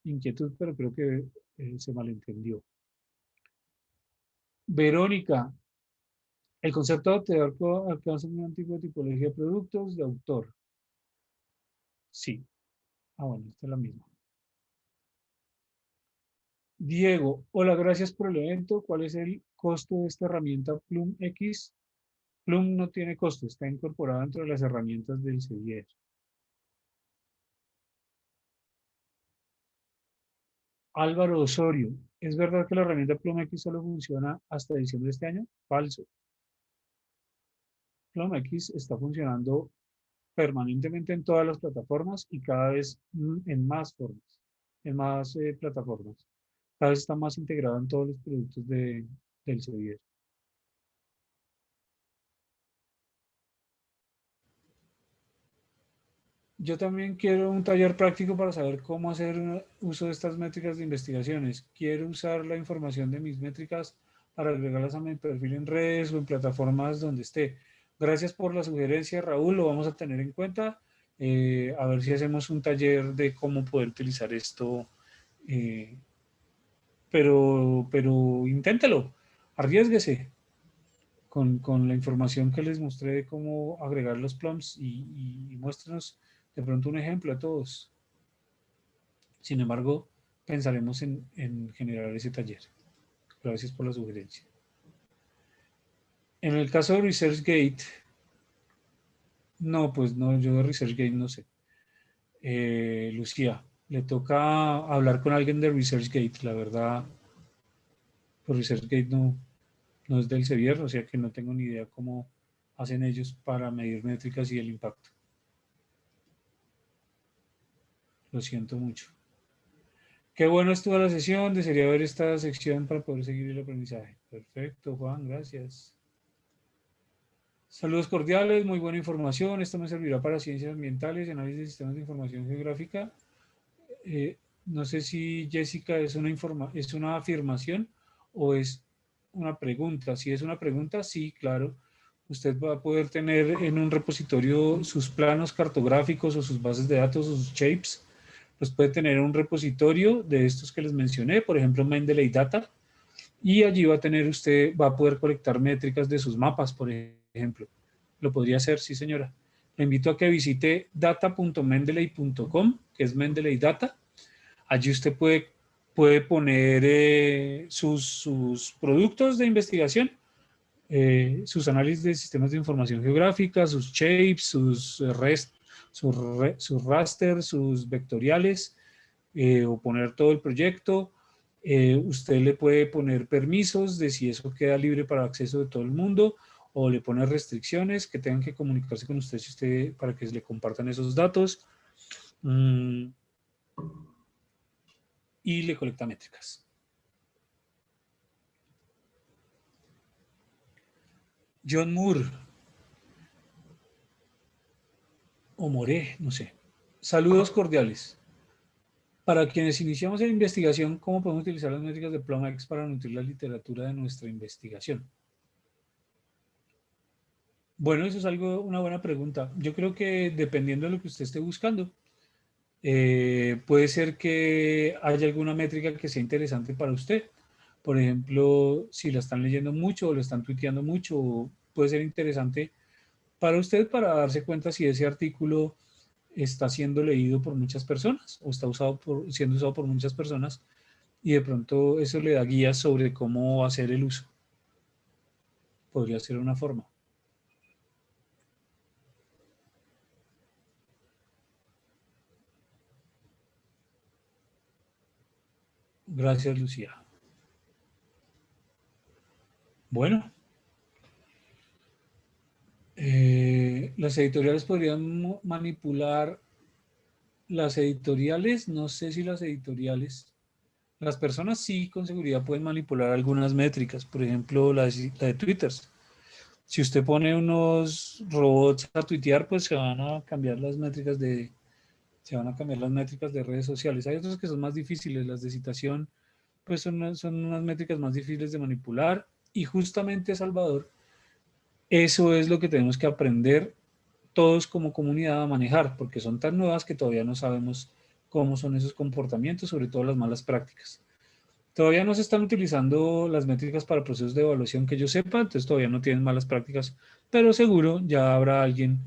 inquietud, pero creo que se malentendió. Verónica, el concepto de teórico alcanza un tipo de tipología de productos de autor. Sí. Ah, bueno, esta es la misma. Diego, hola, gracias por el evento. ¿Cuál es el costo de esta herramienta Plum X? Plum no tiene costo, está incorporada dentro de las herramientas del CIER. Álvaro Osorio, ¿es verdad que la herramienta Plum X solo funciona hasta diciembre de este año? Falso. Plum X está funcionando permanentemente en todas las plataformas y cada vez en más formas, en más plataformas. Cada vez está más integrado en todos los productos del CDR. Yo también quiero un taller práctico para saber cómo hacer uso de estas métricas de investigaciones. Quiero usar la información de mis métricas para agregarlas a mi perfil en redes o en plataformas donde esté. Gracias por la sugerencia, Raúl. Lo vamos a tener en cuenta. A ver si hacemos un taller de cómo poder utilizar esto. eh, pero inténtelo, arriesguese con la información que les mostré de cómo agregar los plums y muéstrenos de pronto un ejemplo a todos. Sin embargo, pensaremos en generar ese taller. Gracias por la sugerencia. En el caso de ResearchGate, no, pues no, yo de ResearchGate no sé. Lucía, le toca hablar con alguien de ResearchGate, la verdad, pues ResearchGate no es del Sevier, o sea que no tengo ni idea cómo hacen ellos para medir métricas y el impacto. Lo siento mucho. Qué bueno estuvo la sesión, desearía ver esta sección para poder seguir el aprendizaje. Perfecto, Juan, gracias. Saludos cordiales, muy buena información. Esto me servirá para ciencias ambientales y análisis de sistemas de información geográfica. No sé si Jessica es una afirmación o es una pregunta. Si es una pregunta, sí, claro. Usted va a poder tener en un repositorio sus planos cartográficos o sus bases de datos o sus shapes. Los puede tener en un repositorio de estos que les mencioné, por ejemplo, Mendeley Data. Y allí va a poder colectar métricas de sus mapas, por ejemplo. Lo podría hacer, sí, señora. Le invito a que visite data.mendeley.com, que es Mendeley Data. Allí usted puede poner sus productos de investigación, sus análisis de sistemas de información geográfica, sus shapes, sus raster, sus vectoriales, o poner todo el proyecto. Usted le puede poner permisos de si eso queda libre para acceso de todo el mundo o le pone restricciones que tengan que comunicarse con usted, para que le compartan esos datos. Y le colecta métricas. John Moore o More, no sé. Saludos cordiales. Para quienes iniciamos en investigación, ¿cómo podemos utilizar las métricas de PLOMX para nutrir la literatura de nuestra investigación? Bueno, eso es una buena pregunta. Yo creo que dependiendo de lo que usted esté buscando, Puede ser que haya alguna métrica que sea interesante para usted. Por ejemplo, si la están leyendo mucho o lo están tuiteando mucho, puede ser interesante para usted para darse cuenta si ese artículo está siendo leído por muchas personas o está siendo usado por muchas personas y de pronto eso le da guías sobre cómo hacer el uso. Podría ser una forma. Gracias, Lucía. Bueno, las editoriales podrían manipular, las editoriales, no sé si las personas sí con seguridad pueden manipular algunas métricas, por ejemplo la de Twitter. Si usted pone unos robots a tuitear, pues se van a cambiar las métricas de redes sociales. Hay otras que son más difíciles, las de citación, pues son unas métricas más difíciles de manipular y justamente, Salvador, eso es lo que tenemos que aprender todos como comunidad a manejar, porque son tan nuevas que todavía no sabemos cómo son esos comportamientos, sobre todo las malas prácticas. Todavía no se están utilizando las métricas para procesos de evaluación que yo sepa, entonces todavía no tienen malas prácticas, pero seguro ya habrá alguien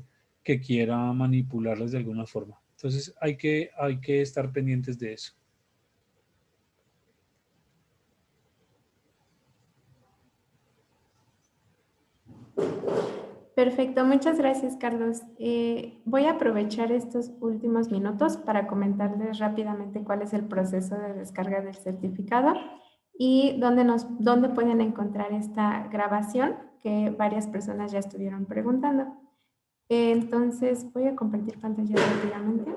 que quiera manipularlas de alguna forma. Entonces hay que estar pendientes de eso. Perfecto, muchas gracias, Carlos. Voy a aprovechar estos últimos minutos para comentarles rápidamente cuál es el proceso de descarga del certificado y dónde pueden encontrar esta grabación que varias personas ya estuvieron preguntando. Entonces, voy a compartir pantalla rápidamente.